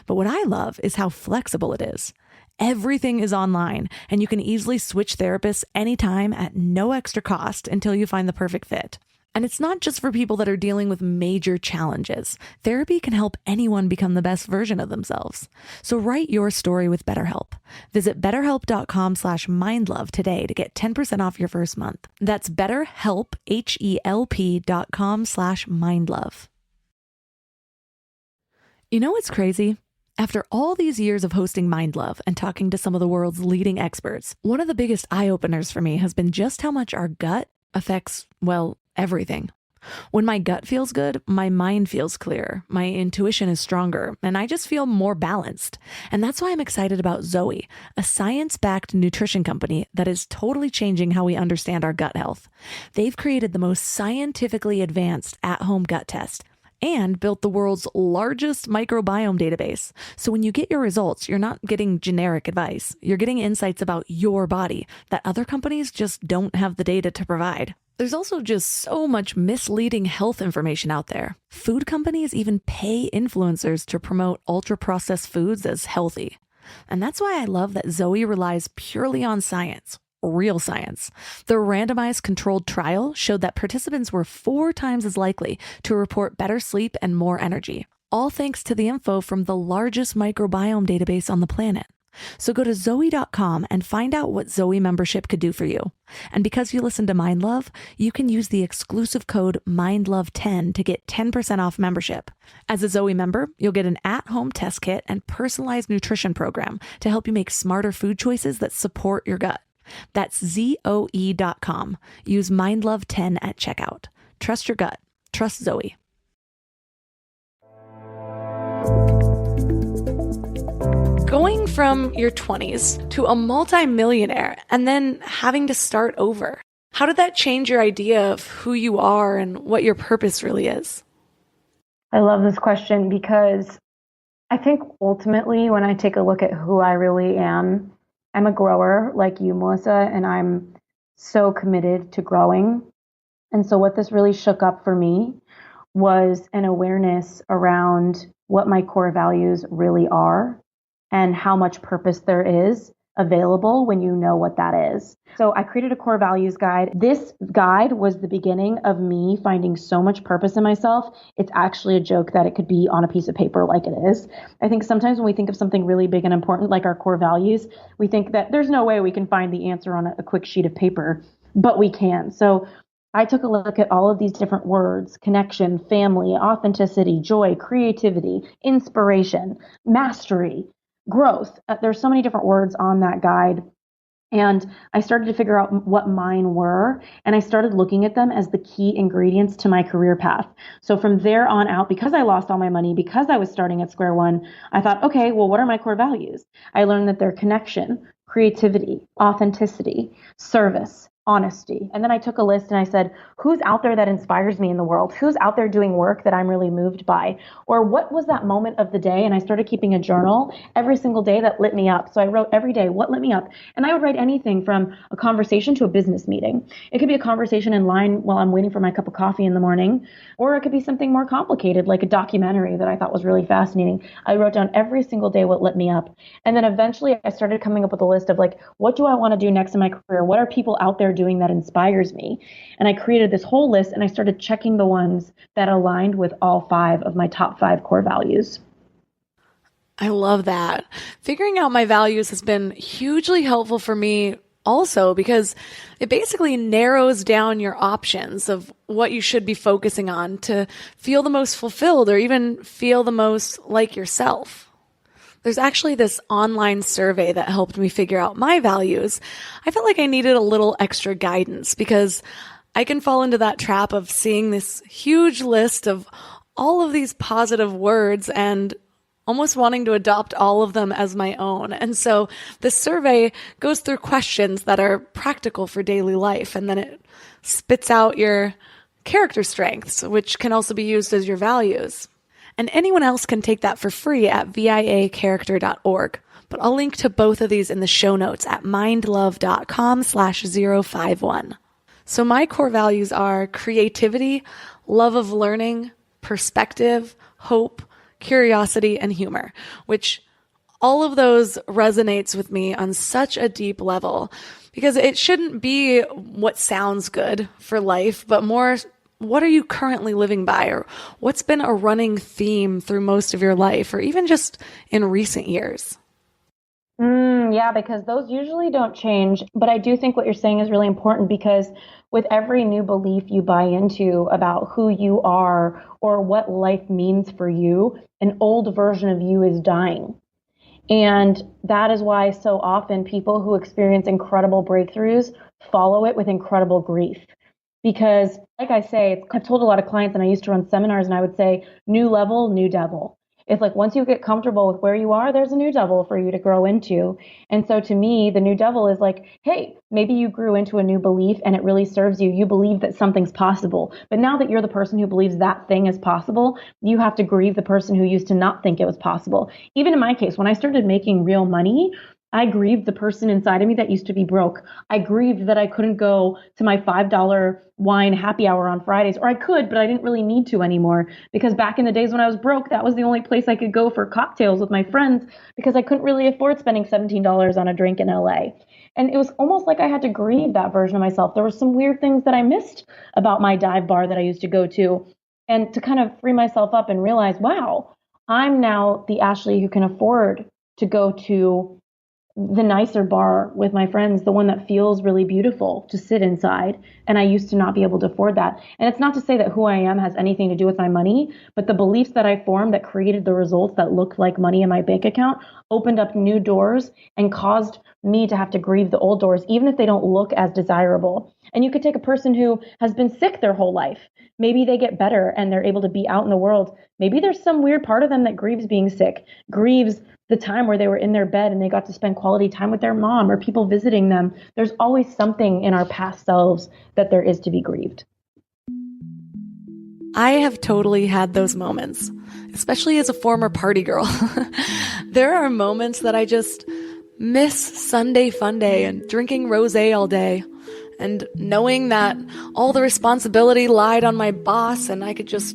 But what I love is how flexible it is. Everything is online, and you can easily switch therapists anytime at no extra cost until you find the perfect fit. And it's not just for people that are dealing with major challenges. Therapy can help anyone become the best version of themselves. So write your story with BetterHelp. Visit betterhelp.com/mindlove today to get 10% off your first month. That's BetterHelp, HELP.com/mindlove. You know what's crazy? After all these years of hosting Mind Love and talking to some of the world's leading experts, one of the biggest eye-openers for me has been just how much our gut affects, well, everything. When my gut feels good, my mind feels clear, my intuition is stronger, and I just feel more balanced. And that's why I'm excited about Zoe, a science-backed nutrition company that is totally changing how we understand our gut health. They've created the most scientifically advanced at-home gut test, and built the world's largest microbiome database. So when you get your results, you're not getting generic advice. You're getting insights about your body that other companies just don't have the data to provide. There's also just so much misleading health information out there. Food companies even pay influencers to promote ultra-processed foods as healthy. And that's why I love that Zoe relies purely on science, real science. The randomized controlled trial showed that participants were 4 times as likely to report better sleep and more energy, all thanks to the info from the largest microbiome database on the planet. So go to Zoe.com and find out what Zoe membership could do for you. And because you listen to Mind Love, you can use the exclusive code MINDLOVE10 to get 10% off membership. As a Zoe member, you'll get an at-home test kit and personalized nutrition program to help you make smarter food choices that support your gut. That's Zoe.com. Use MindLove10 at checkout. Trust your gut. Trust Zoe. Going from your 20s to a multi-millionaire and then having to start over. How did that change your idea of who you are and what your purpose really is? I love this question because I think ultimately when I take a look at who I really am, I'm a grower like you, Melissa, and I'm so committed to growing. And so what this really shook up for me was an awareness around what my core values really are and how much purpose there is available when you know what that is. So I created a core values guide. This guide was the beginning of me finding so much purpose in myself. It's actually a joke that it could be on a piece of paper like it is. I think sometimes when we think of something really big and important like our core values, we think that there's no way we can find the answer on a quick sheet of paper, but we can. So I took a look at all of these different words: connection, family, authenticity, joy, creativity, inspiration, mastery, growth. There's so many different words on that guide. And I started to figure out what mine were. And I started looking at them as the key ingredients to my career path. So from there on out, because I lost all my money, because I was starting at square one, I thought, okay, well, what are my core values? I learned that they're connection, creativity, authenticity, service, honesty. And then I took a list and I said, who's out there that inspires me in the world? Who's out there doing work that I'm really moved by? Or what was that moment of the day? And I started keeping a journal every single day that lit me up. So I wrote every day, what lit me up? And I would write anything from a conversation to a business meeting. It could be a conversation in line while I'm waiting for my cup of coffee in the morning, or it could be something more complicated, like a documentary that I thought was really fascinating. I wrote down every single day what lit me up. And then eventually I started coming up with a list of like, what do I want to do next in my career? What are people out there doing that inspires me? And I created this whole list and I started checking the ones that aligned with all 5 of my top 5 core values. I love that. Figuring out my values has been hugely helpful for me also because it basically narrows down your options of what you should be focusing on to feel the most fulfilled or even feel the most like yourself. There's actually this online survey that helped me figure out my values. I felt like I needed a little extra guidance because I can fall into that trap of seeing this huge list of all of these positive words and almost wanting to adopt all of them as my own. And so this survey goes through questions that are practical for daily life, and then it spits out your character strengths, which can also be used as your values. And anyone else can take that for free at viacharacter.org. But I'll link to both of these in the show notes at mindlove.com/051. So my core values are creativity, love of learning, perspective, hope, curiosity, and humor, which all of those resonates with me on such a deep level because it shouldn't be what sounds good for life, but more what are you currently living by, or what's been a running theme through most of your life, or even just in recent years? Yeah, because those usually don't change. But I do think what you're saying is really important because with every new belief you buy into about who you are or what life means for you, an old version of you is dying. And that is why so often people who experience incredible breakthroughs follow it with incredible grief. Because like I say, I've told a lot of clients and I used to run seminars and I would say, new level, new devil. It's like once you get comfortable with where you are, there's a new devil for you to grow into. And so to me, the new devil is like, hey, maybe you grew into a new belief and it really serves you. You believe that something's possible. But now that you're the person who believes that thing is possible, you have to grieve the person who used to not think it was possible. Even in my case, when I started making real money, I grieved the person inside of me that used to be broke. I grieved that I couldn't go to my $5 wine happy hour on Fridays, or I could, but I didn't really need to anymore, because back in the days when I was broke, that was the only place I could go for cocktails with my friends because I couldn't really afford spending $17 on a drink in LA. And it was almost like I had to grieve that version of myself. There were some weird things that I missed about my dive bar that I used to go to, and to kind of free myself up and realize, wow, I'm now the Ashley who can afford to go to the nicer bar with my friends, the one that feels really beautiful to sit inside. And I used to not be able to afford that. And it's not to say that who I am has anything to do with my money, but the beliefs that I formed that created the results that looked like money in my bank account opened up new doors and caused me to have to grieve the old doors, even if they don't look as desirable. And you could take a person who has been sick their whole life. Maybe they get better and they're able to be out in the world. Maybe there's some weird part of them that grieves being sick, grieves the time where they were in their bed and they got to spend quality time with their mom or people visiting them. There's always something in our past selves that there is to be grieved. I have totally had those moments, especially as a former party girl. There are moments that I just miss Sunday fun day and drinking rosé all day and knowing that all the responsibility lied on my boss and I could just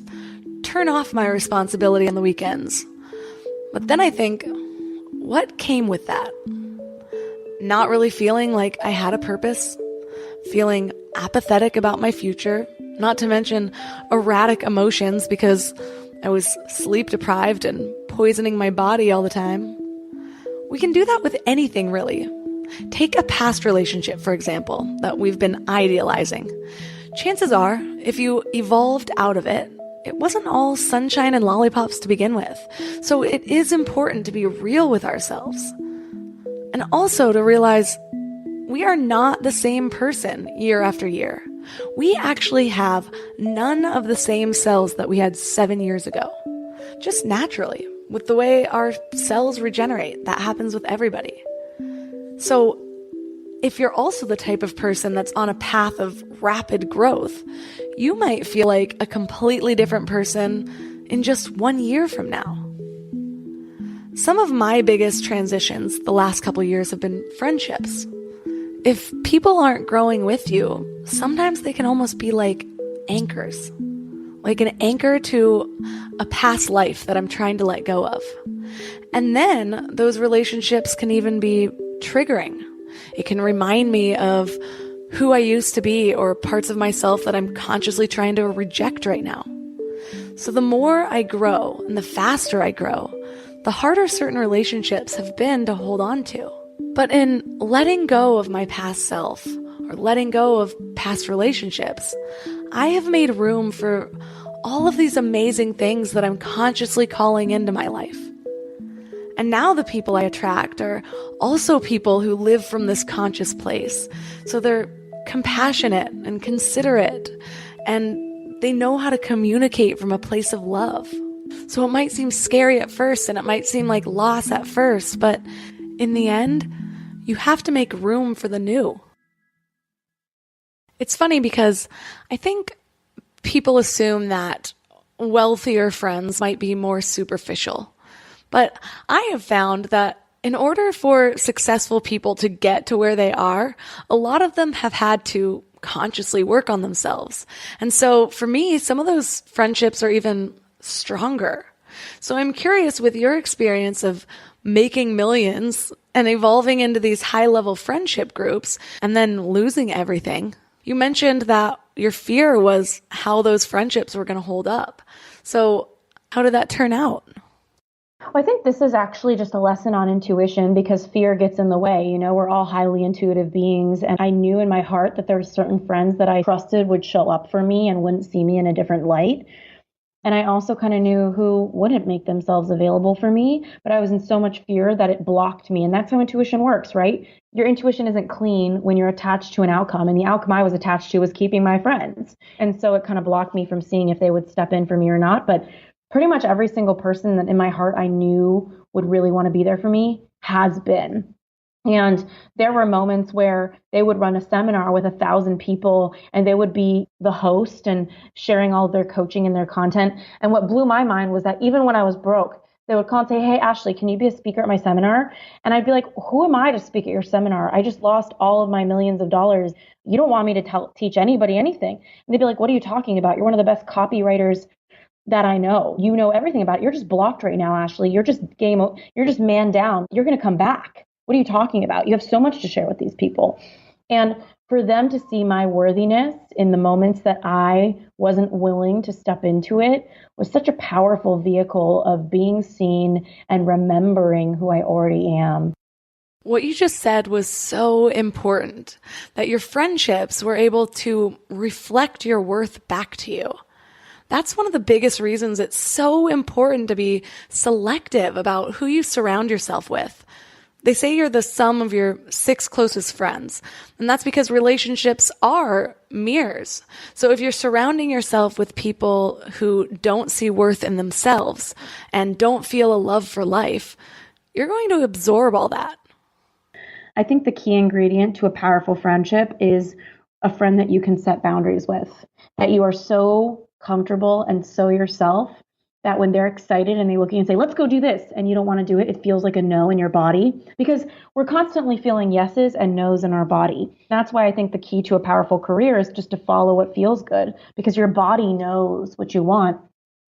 turn off my responsibility on the weekends. But then I think, what came with that? Not really feeling like I had a purpose, feeling apathetic about my future, not to mention erratic emotions because I was sleep deprived and poisoning my body all the time. We can do that with anything, really. Take a past relationship, for example, that we've been idealizing. Chances are, if you evolved out of it, it wasn't all sunshine and lollipops to begin with. So it is important to be real with ourselves. And also to realize we are not the same person year after year. We actually have none of the same cells that we had 7 years ago. Just naturally, with the way our cells regenerate. That happens with everybody. So if you're also the type of person that's on a path of rapid growth, you might feel like a completely different person in just 1 year from now. Some of my biggest transitions the last couple years have been friendships. If people aren't growing with you, sometimes they can almost be like anchors, like an anchor to a past life that I'm trying to let go of. And then those relationships can even be triggering. It can remind me of who I used to be or parts of myself that I'm consciously trying to reject right now. So the more I grow and the faster I grow, the harder certain relationships have been to hold on to. But in letting go of my past self or letting go of past relationships, I have made room for all of these amazing things that I'm consciously calling into my life. And now the people I attract are also people who live from this conscious place. So they're compassionate and considerate, and they know how to communicate from a place of love. So it might seem scary at first, and it might seem like loss at first, but in the end, you have to make room for the new. It's funny because I think people assume that wealthier friends might be more superficial. But I have found that in order for successful people to get to where they are, a lot of them have had to consciously work on themselves. And so for me, some of those friendships are even stronger. So I'm curious, with your experience of making millions and evolving into these high-level friendship groups and then losing everything, you mentioned that your fear was how those friendships were going to hold up. So how did that turn out? Well, I think this is actually just a lesson on intuition, because fear gets in the way. You know, we're all highly intuitive beings. And I knew in my heart that there were certain friends that I trusted would show up for me and wouldn't see me in a different light. And I also kind of knew who wouldn't make themselves available for me, but I was in so much fear that it blocked me. And that's how intuition works, right? Your intuition isn't clean when you're attached to an outcome. And the outcome I was attached to was keeping my friends. And so it kind of blocked me from seeing if they would step in for me or not. But pretty much every single person that in my heart I knew would really want to be there for me has been. And there were moments where they would run a seminar with 1,000 people and they would be the host and sharing all of their coaching and their content. And what blew my mind was that even when I was broke, they would call and say, "Hey, Ashley, can you be a speaker at my seminar?" And I'd be like, "Who am I to speak at your seminar? I just lost all of my millions of dollars. You don't want me to teach anybody anything." And they'd be like, "What are you talking about? You're one of the best copywriters that I know. You know everything about it. You're just blocked right now, Ashley. You're just man down. You're going to come back. What are you talking about? You have so much to share with these people." And for them to see my worthiness in the moments that I wasn't willing to step into it was such a powerful vehicle of being seen and remembering who I already am. What you just said was so important, that your friendships were able to reflect your worth back to you. That's one of the biggest reasons it's so important to be selective about who you surround yourself with. They say you're the sum of your 6 closest friends, and that's because relationships are mirrors. So if you're surrounding yourself with people who don't see worth in themselves and don't feel a love for life, you're going to absorb all that. I think the key ingredient to a powerful friendship is a friend that you can set boundaries with, that you are so comfortable and so yourself that when they're excited and they look at you and say, "Let's go do this," and you don't want to do it, it feels like a no in your body, because we're constantly feeling yeses and nos in our body. That's why I think the key to a powerful career is just to follow what feels good, because your body knows what you want.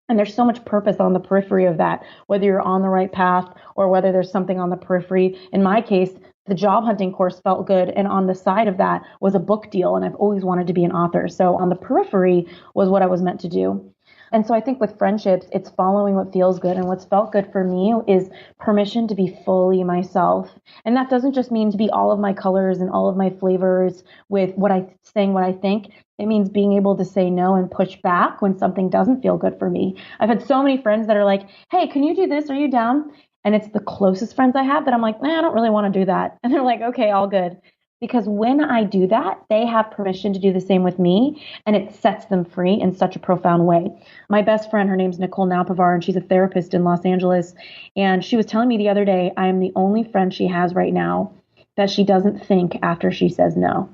And there's so much purpose on the periphery of that, whether you're on the right path or whether there's something on the periphery. In my case, the job hunting course felt good. And on the side of that was a book deal. And I've always wanted to be an author. So on the periphery was what I was meant to do. And so I think with friendships, it's following what feels good. And what's felt good for me is permission to be fully myself. And that doesn't just mean to be all of my colors and all of my flavors with what I saying, what I think. It means being able to say no and push back when something doesn't feel good for me. I've had so many friends that are like, "Hey, can you do this? Are you down?" And it's the closest friends I have that I'm like, I don't really want to do that. And they're like, "Okay, all good." Because when I do that, they have permission to do the same with me, and it sets them free in such a profound way. My best friend, her name's Nicole Napavar, and she's a therapist in Los Angeles. And she was telling me the other day, I am the only friend she has right now that she doesn't think after she says no.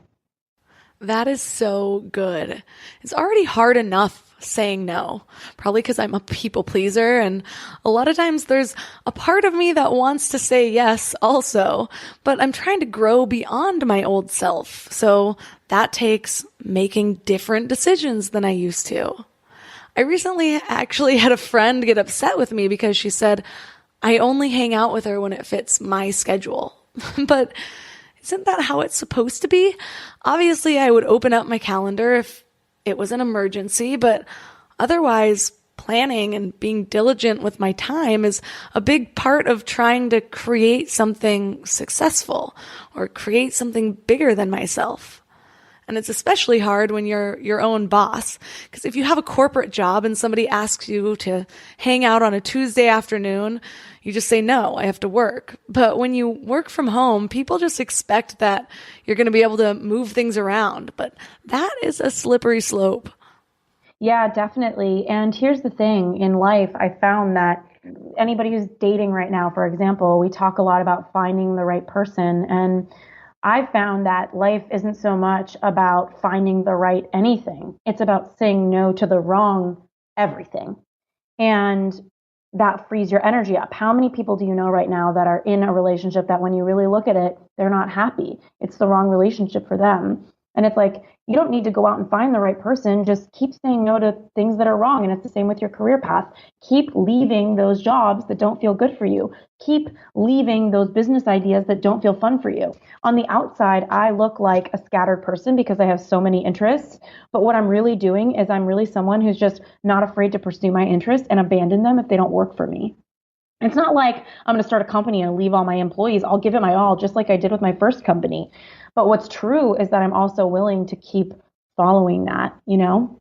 That is so good. It's already hard enough saying no, probably because I'm a people pleaser. And a lot of times there's a part of me that wants to say yes also, but I'm trying to grow beyond my old self. So that takes making different decisions than I used to. I recently actually had a friend get upset with me because she said, I only hang out with her when it fits my schedule. But isn't that how it's supposed to be? Obviously, I would open up my calendar if it was an emergency, but otherwise, planning and being diligent with my time is a big part of trying to create something successful or create something bigger than myself. And it's especially hard when you're your own boss, because if you have a corporate job and somebody asks you to hang out on a Tuesday afternoon, you just say, no, I have to work. But when you work from home, people just expect that you're going to be able to move things around. But that is a slippery slope. Yeah, definitely. And here's the thing in life, I found that anybody who's dating right now, for example, we talk a lot about finding the right person. And I found that life isn't so much about finding the right anything. It's about saying no to the wrong everything. And that frees your energy up. How many people do you know right now that are in a relationship that when you really look at it, they're not happy? It's the wrong relationship for them. And it's like, you don't need to go out and find the right person. Just keep saying no to things that are wrong. And it's the same with your career path. Keep leaving those jobs that don't feel good for you. Keep leaving those business ideas that don't feel fun for you. On the outside, I look like a scattered person because I have so many interests. But what I'm really doing is I'm really someone who's just not afraid to pursue my interests and abandon them if they don't work for me. It's not like I'm going to start a company and leave all my employees. I'll give it my all, just like I did with my first company. But what's true is that I'm also willing to keep following that, you know?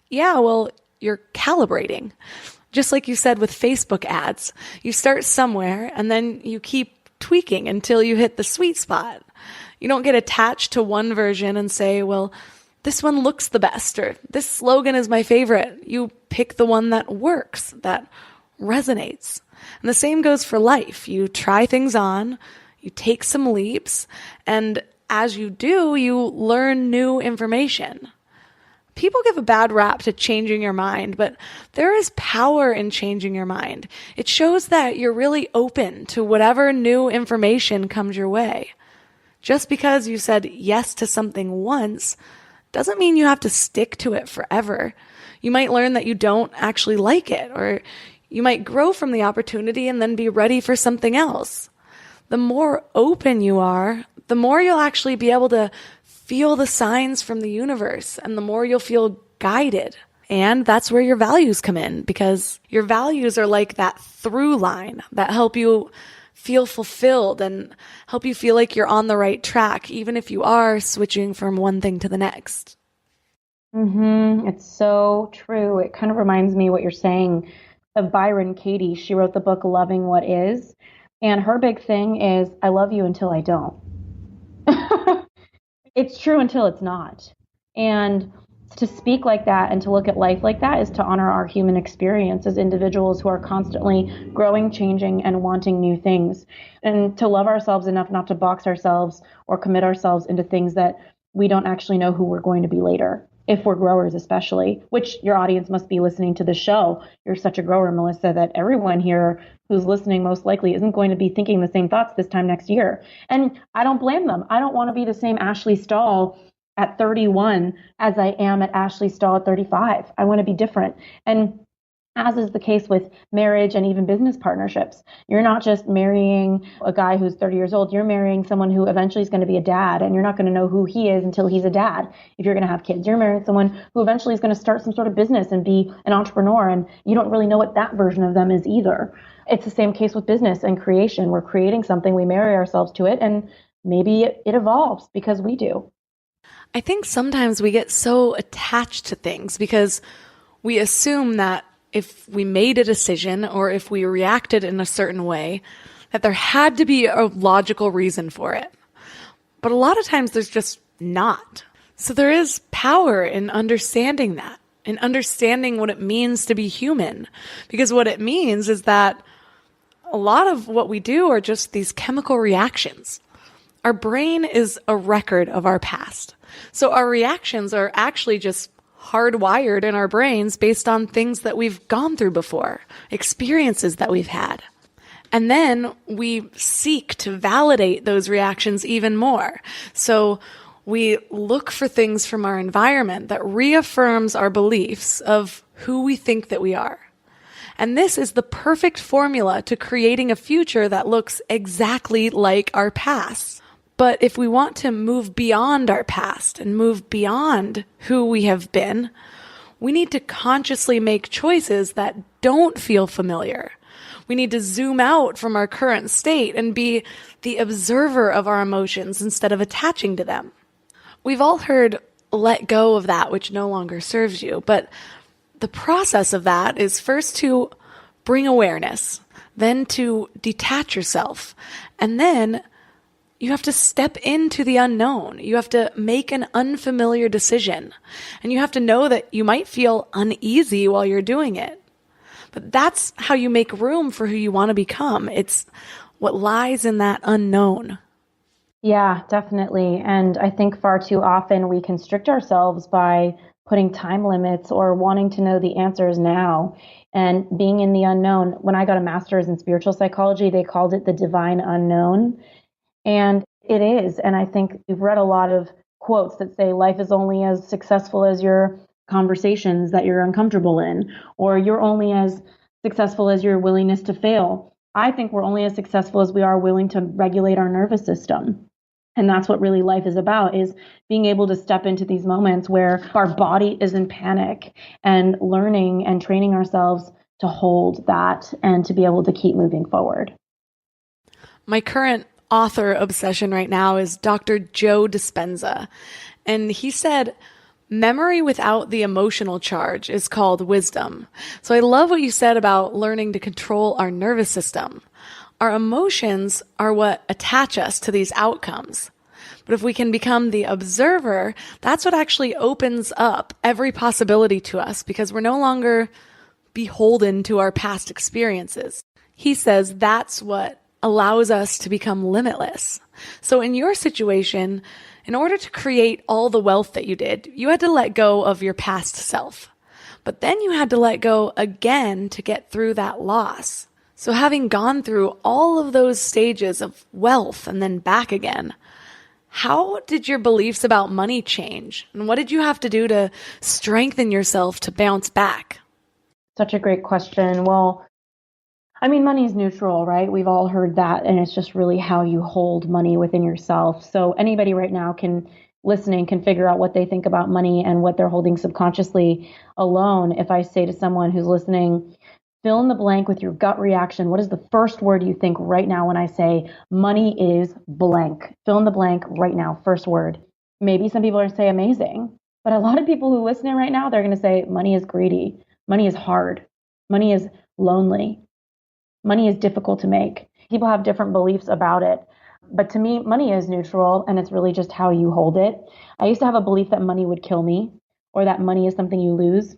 Yeah, well, you're calibrating. Just like you said with Facebook ads, you start somewhere and then you keep tweaking until you hit the sweet spot. You don't get attached to one version and say, well, this one looks the best, or this slogan is my favorite. You pick the one that works, that resonates. And the same goes for life. You try things on, you take some leaps, and as you do, you learn new information. People give a bad rap to changing your mind, but there is power in changing your mind. It shows that you're really open to whatever new information comes your way. Just because you said yes to something once doesn't mean you have to stick to it forever. You might learn that you don't actually like it, or you might grow from the opportunity and then be ready for something else. The more open you are, the more you'll actually be able to feel the signs from the universe, and the more you'll feel guided. And that's where your values come in, because your values are like that through line that help you feel fulfilled and help you feel like you're on the right track, even if you are switching from one thing to the next. It's so true. It kind of reminds me what you're saying of Byron Katie. She wrote the book Loving What Is, and her big thing is, I love you until I don't. It's true until it's not. And to speak like that and to look at life like that is to honor our human experience as individuals who are constantly growing, changing, and wanting new things. And to love ourselves enough not to box ourselves or commit ourselves into things that we don't actually know who we're going to be later, if we're growers especially, which your audience must be listening to the show. You're such a grower, Melissa, that everyone here who's listening most likely isn't going to be thinking the same thoughts this time next year. And I don't blame them. I don't want to be the same Ashley Stahl at 31 as I am at Ashley Stahl at 35. I want to be different. And as is the case with marriage and even business partnerships, you're not just marrying a guy who's 30 years old. You're marrying someone who eventually is going to be a dad, and you're not going to know who he is until he's a dad. If you're going to have kids, you're marrying someone who eventually is going to start some sort of business and be an entrepreneur, and you don't really know what that version of them is either. It's the same case with business and creation. We're creating something, we marry ourselves to it, and maybe it evolves because we do. I think sometimes we get so attached to things because we assume that if we made a decision or if we reacted in a certain way, that there had to be a logical reason for it. But a lot of times there's just not. So there is power in understanding that, in understanding what it means to be human. Because what it means is that a lot of what we do are just these chemical reactions. Our brain is a record of our past. So our reactions are actually just hardwired in our brains based on things that we've gone through before, experiences that we've had. And then we seek to validate those reactions even more. So we look for things from our environment that reaffirms our beliefs of who we think that we are. And this is the perfect formula to creating a future that looks exactly like our past. But if we want to move beyond our past and move beyond who we have been, we need to consciously make choices that don't feel familiar. We need to zoom out from our current state and be the observer of our emotions instead of attaching to them. We've all heard, let go of that which no longer serves you. But the process of that is first to bring awareness, then to detach yourself, and then you have to step into the unknown. You have to make an unfamiliar decision. And you have to know that you might feel uneasy while you're doing it. But that's how you make room for who you want to become. It's what lies in that unknown. Yeah, definitely. And I think far too often we constrict ourselves by putting time limits or wanting to know the answers now and being in the unknown. When I got a master's in spiritual psychology, they called it the divine unknown. And it is. And I think we've read a lot of quotes that say life is only as successful as your conversations that you're uncomfortable in, or you're only as successful as your willingness to fail. I think we're only as successful as we are willing to regulate our nervous system. And that's what really life is about, is being able to step into these moments where our body is in panic and learning and training ourselves to hold that and to be able to keep moving forward. My current author obsession right now is Dr. Joe Dispenza. And he said, memory without the emotional charge is called wisdom. So I love what you said about learning to control our nervous system. Our emotions are what attach us to these outcomes. But if we can become the observer, that's what actually opens up every possibility to us because we're no longer beholden to our past experiences. He says that's what allows us to become limitless. So in your situation, in order to create all the wealth that you did, you had to let go of your past self. But then you had to let go again to get through that loss. So having gone through all of those stages of wealth and then back again, how did your beliefs about money change? And what did you have to do to strengthen yourself to bounce back? Such a great question. Well, I mean, money is neutral, right? We've all heard that, and it's just really how you hold money within yourself. So anybody right now listening can figure out what they think about money and what they're holding subconsciously alone. If I say to someone who's listening, fill in the blank with your gut reaction. What is the first word you think right now when I say money is blank? Fill in the blank right now, first word. Maybe some people are going to say amazing, but a lot of people who listen in right now, they're going to say money is greedy. Money is hard. Money is lonely. Money is difficult to make. People have different beliefs about it. But to me, money is neutral, and it's really just how you hold it. I used to have a belief that money would kill me or that money is something you lose.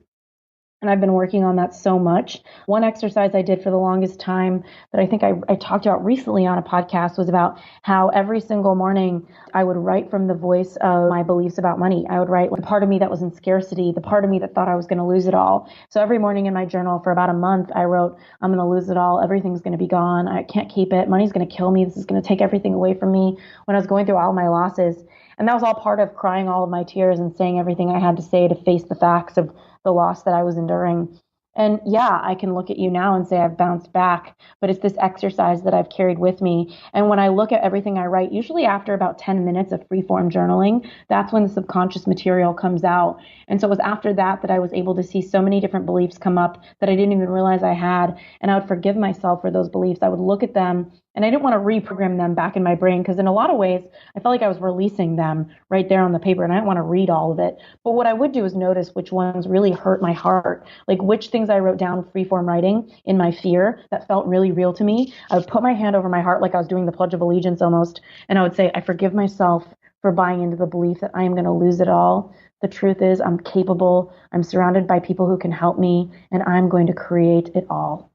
And I've been working on that so much. One exercise I did for the longest time that I think I talked about recently on a podcast was about how every single morning I would write from the voice of my beliefs about money. I would write the part of me that was in scarcity, the part of me that thought I was going to lose it all. So every morning in my journal for about a month, I wrote, I'm going to lose it all. Everything's going to be gone. I can't keep it. Money's going to kill me. This is going to take everything away from me. When I was going through all my losses. And that was all part of crying all of my tears and saying everything I had to say to face the facts of the loss that I was enduring. And yeah, I can look at you now and say I've bounced back, but it's this exercise that I've carried with me. And when I look at everything I write, usually after about 10 minutes of free-form journaling, that's when the subconscious material comes out. And so it was after that that I was able to see so many different beliefs come up that I didn't even realize I had. And I would forgive myself for those beliefs. I would look at them and I didn't want to reprogram them back in my brain because in a lot of ways, I felt like I was releasing them right there on the paper and I didn't want to read all of it. But what I would do is notice which ones really hurt my heart, like which things I wrote down freeform writing in my fear that felt really real to me. I would put my hand over my heart like I was doing the Pledge of Allegiance almost. And I would say, I forgive myself for buying into the belief that I am going to lose it all. The truth is I'm capable. I'm surrounded by people who can help me and I'm going to create it all.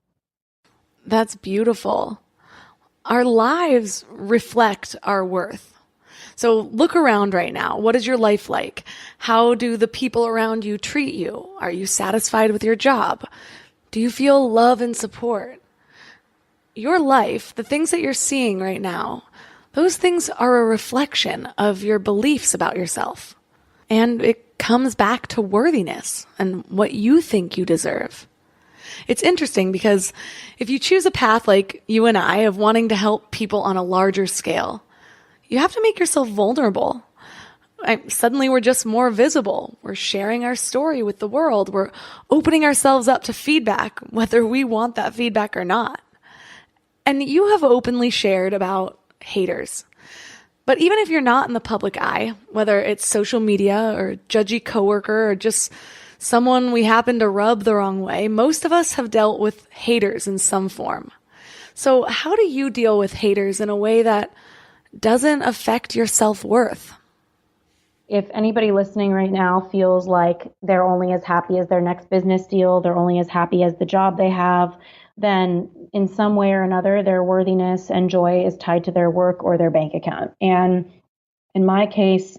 That's beautiful. Our lives reflect our worth. So look around right now. What is your life like? How do the people around you treat you? Are you satisfied with your job? Do you feel love and support? Your life, the things that you're seeing right now, those things are a reflection of your beliefs about yourself. And it comes back to worthiness and what you think you deserve. It's interesting because if you choose a path like you and I of wanting to help people on a larger scale, you have to make yourself vulnerable. Suddenly we're just more visible. We're sharing our story with the world. We're opening ourselves up to feedback, whether we want that feedback or not. And you have openly shared about haters. But even if you're not in the public eye, whether it's social media or judgy coworker or just someone we happen to rub the wrong way, most of us have dealt with haters in some form. So how do you deal with haters in a way that doesn't affect your self-worth? If anybody listening right now feels like they're only as happy as their next business deal, they're only as happy as the job they have, then in some way or another, their worthiness and joy is tied to their work or their bank account. And in my case,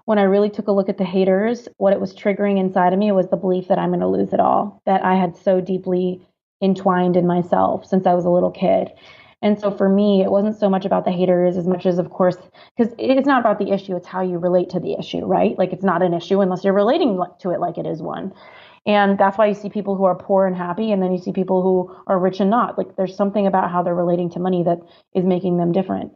when I really took a look at the haters, what it was triggering inside of me was the belief that I'm going to lose it all, that I had so deeply entwined in myself since I was a little kid. And so for me, it wasn't so much about the haters as much as, of course, because it's not about the issue, it's how you relate to the issue, right? Like it's not an issue unless you're relating to it like it is one. And that's why you see people who are poor and happy, and then you see people who are rich and not. Like there's something about how they're relating to money that is making them different.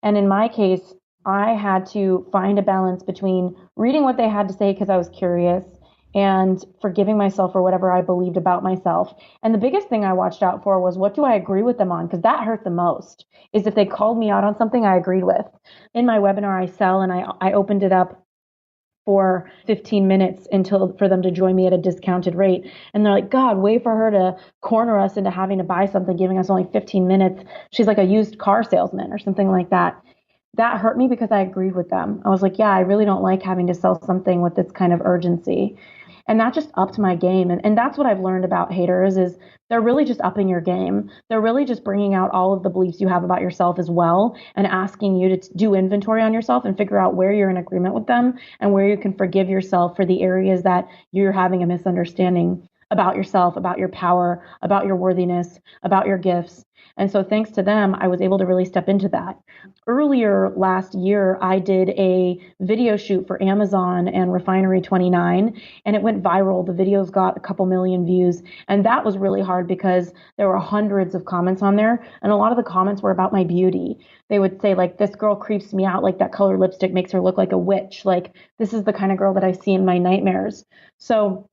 And in my case, I had to find a balance between reading what they had to say because I was curious and forgiving myself for whatever I believed about myself. And the biggest thing I watched out for was, what do I agree with them on? Because that hurt the most, is if they called me out on something I agreed with. In my webinar, I sell, and I opened it up for 15 minutes for them to join me at a discounted rate. And they're like, God, wait for her to corner us into having to buy something, giving us only 15 minutes. She's like a used car salesman or something like that. that hurt me because I agreed with them. I was like, yeah, I really don't like having to sell something with this kind of urgency. And that just upped my game. And that's what I've learned about haters is they're really just upping your game. They're really just bringing out all of the beliefs you have about yourself as well and asking you to do inventory on yourself and figure out where you're in agreement with them and where you can forgive yourself for the areas that you're having a misunderstanding about yourself, about your power, about your worthiness, about your gifts. And so thanks to them, I was able to really step into that. Earlier last year, I did a video shoot for Amazon and Refinery 29, and it went viral. The videos got a couple million views, and that was really hard because there were hundreds of comments on there, and a lot of the comments were about my beauty. They would say, like, this girl creeps me out, like that color lipstick makes her look like a witch. Like, this is the kind of girl that I see in my nightmares. So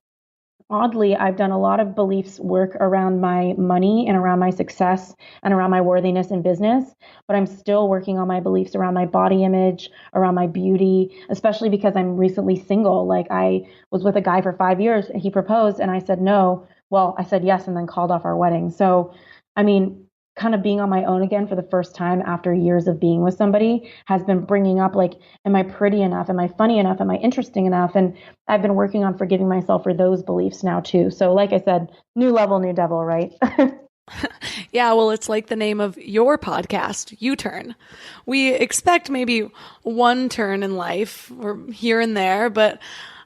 oddly, I've done a lot of beliefs work around my money and around my success and around my worthiness in business, but I'm still working on my beliefs around my body image, around my beauty, especially because I'm recently single. Like, I was with a guy for 5 years. He proposed and I said no. Well, I said yes and then called off our wedding. So, I mean, kind of being on my own again for the first time after years of being with somebody has been bringing up, like, am I pretty enough? Am I funny enough? Am I interesting enough? And I've been working on forgiving myself for those beliefs now too. So like I said, new level, new devil, right? Yeah, well, it's like the name of your podcast, U-Turn. We expect maybe one turn in life or here and there, but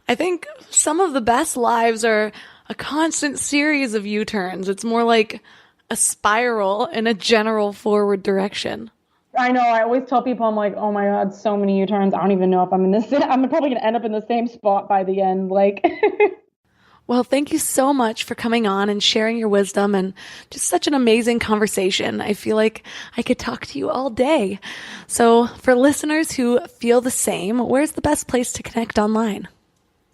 I think some of the best lives are a constant series of U-turns. It's more like a spiral in a general forward direction. I know. I always tell people, I'm like, oh my God, so many U-turns. I don't even know if I'm in this. I'm probably going to end up in the same spot by the end. Like, well, thank you so much for coming on and sharing your wisdom and just such an amazing conversation. I feel like I could talk to you all day. So for listeners who feel the same, where's the best place to connect online?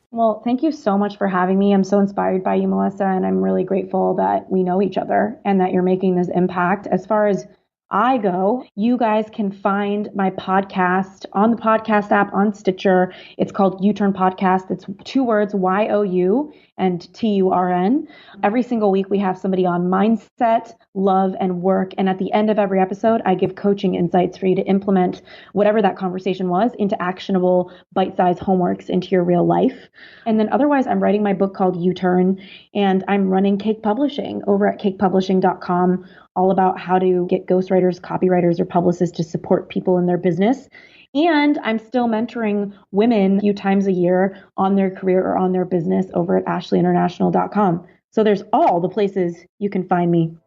Well, thank you so much for having me. I'm so inspired by you, Melissa, and I'm really grateful that we know each other and that you're making this impact. As far as I go, you guys can find my podcast on the podcast app on Stitcher. It's called U-Turn Podcast. It's 2 words, YOU and TURN. Every single week we have somebody on mindset, love, and work. And at the end of every episode, I give coaching insights for you to implement whatever that conversation was into actionable bite-sized homeworks into your real life. And then otherwise, I'm writing my book called U-Turn, and I'm running Cake Publishing over at cakepublishing.com, all about how to get ghostwriters, copywriters, or publicists to support people in their business. And I'm still mentoring women a few times a year on their career or on their business over at ashleyinternational.com. So there's all the places you can find me.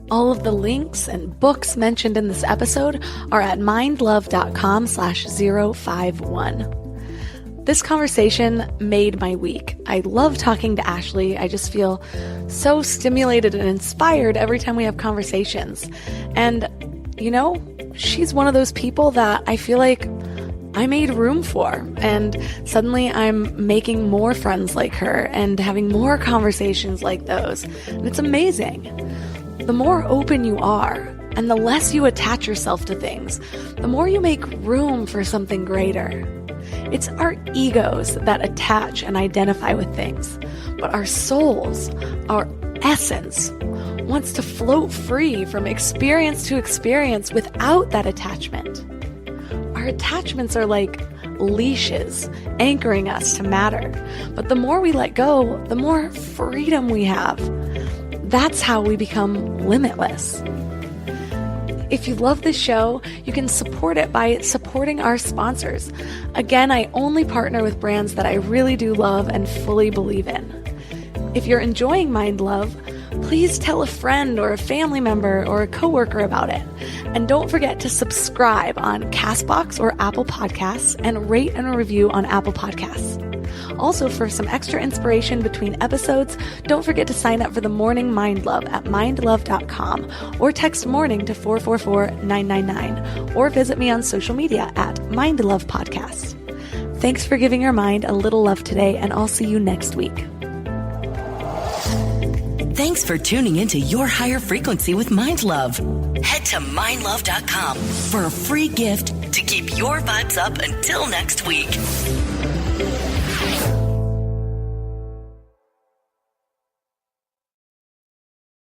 All of the links and books mentioned in this episode are at mindlove.com/051. This conversation made my week. I love talking to Ashley. I just feel so stimulated and inspired every time we have conversations. And, you know, she's one of those people that I feel like I made room for. And suddenly I'm making more friends like her and having more conversations like those. And it's amazing. The more open you are and the less you attach yourself to things, the more you make room for something greater. It's our egos that attach and identify with things, but our souls, our essence, wants to float free from experience to experience without that attachment. Our attachments are like leashes anchoring us to matter, but the more we let go, the more freedom we have. That's how we become limitless. If you love this show, you can support it by supporting our sponsors. Again, I only partner with brands that I really do love and fully believe in. If you're enjoying Mind Love, please tell a friend or a family member or a coworker about it. And don't forget to subscribe on CastBox or Apple Podcasts and rate and review on Apple Podcasts. Also, for some extra inspiration between episodes, don't forget to sign up for the Morning Mind Love at mindlove.com or text morning to 444-999 or visit me on social media at Mind Love Podcast. Thanks for giving your mind a little love today, and I'll see you next week. Thanks for tuning into Your Higher Frequency with Mind Love. Head to mindlove.com for a free gift to keep your vibes up until next week.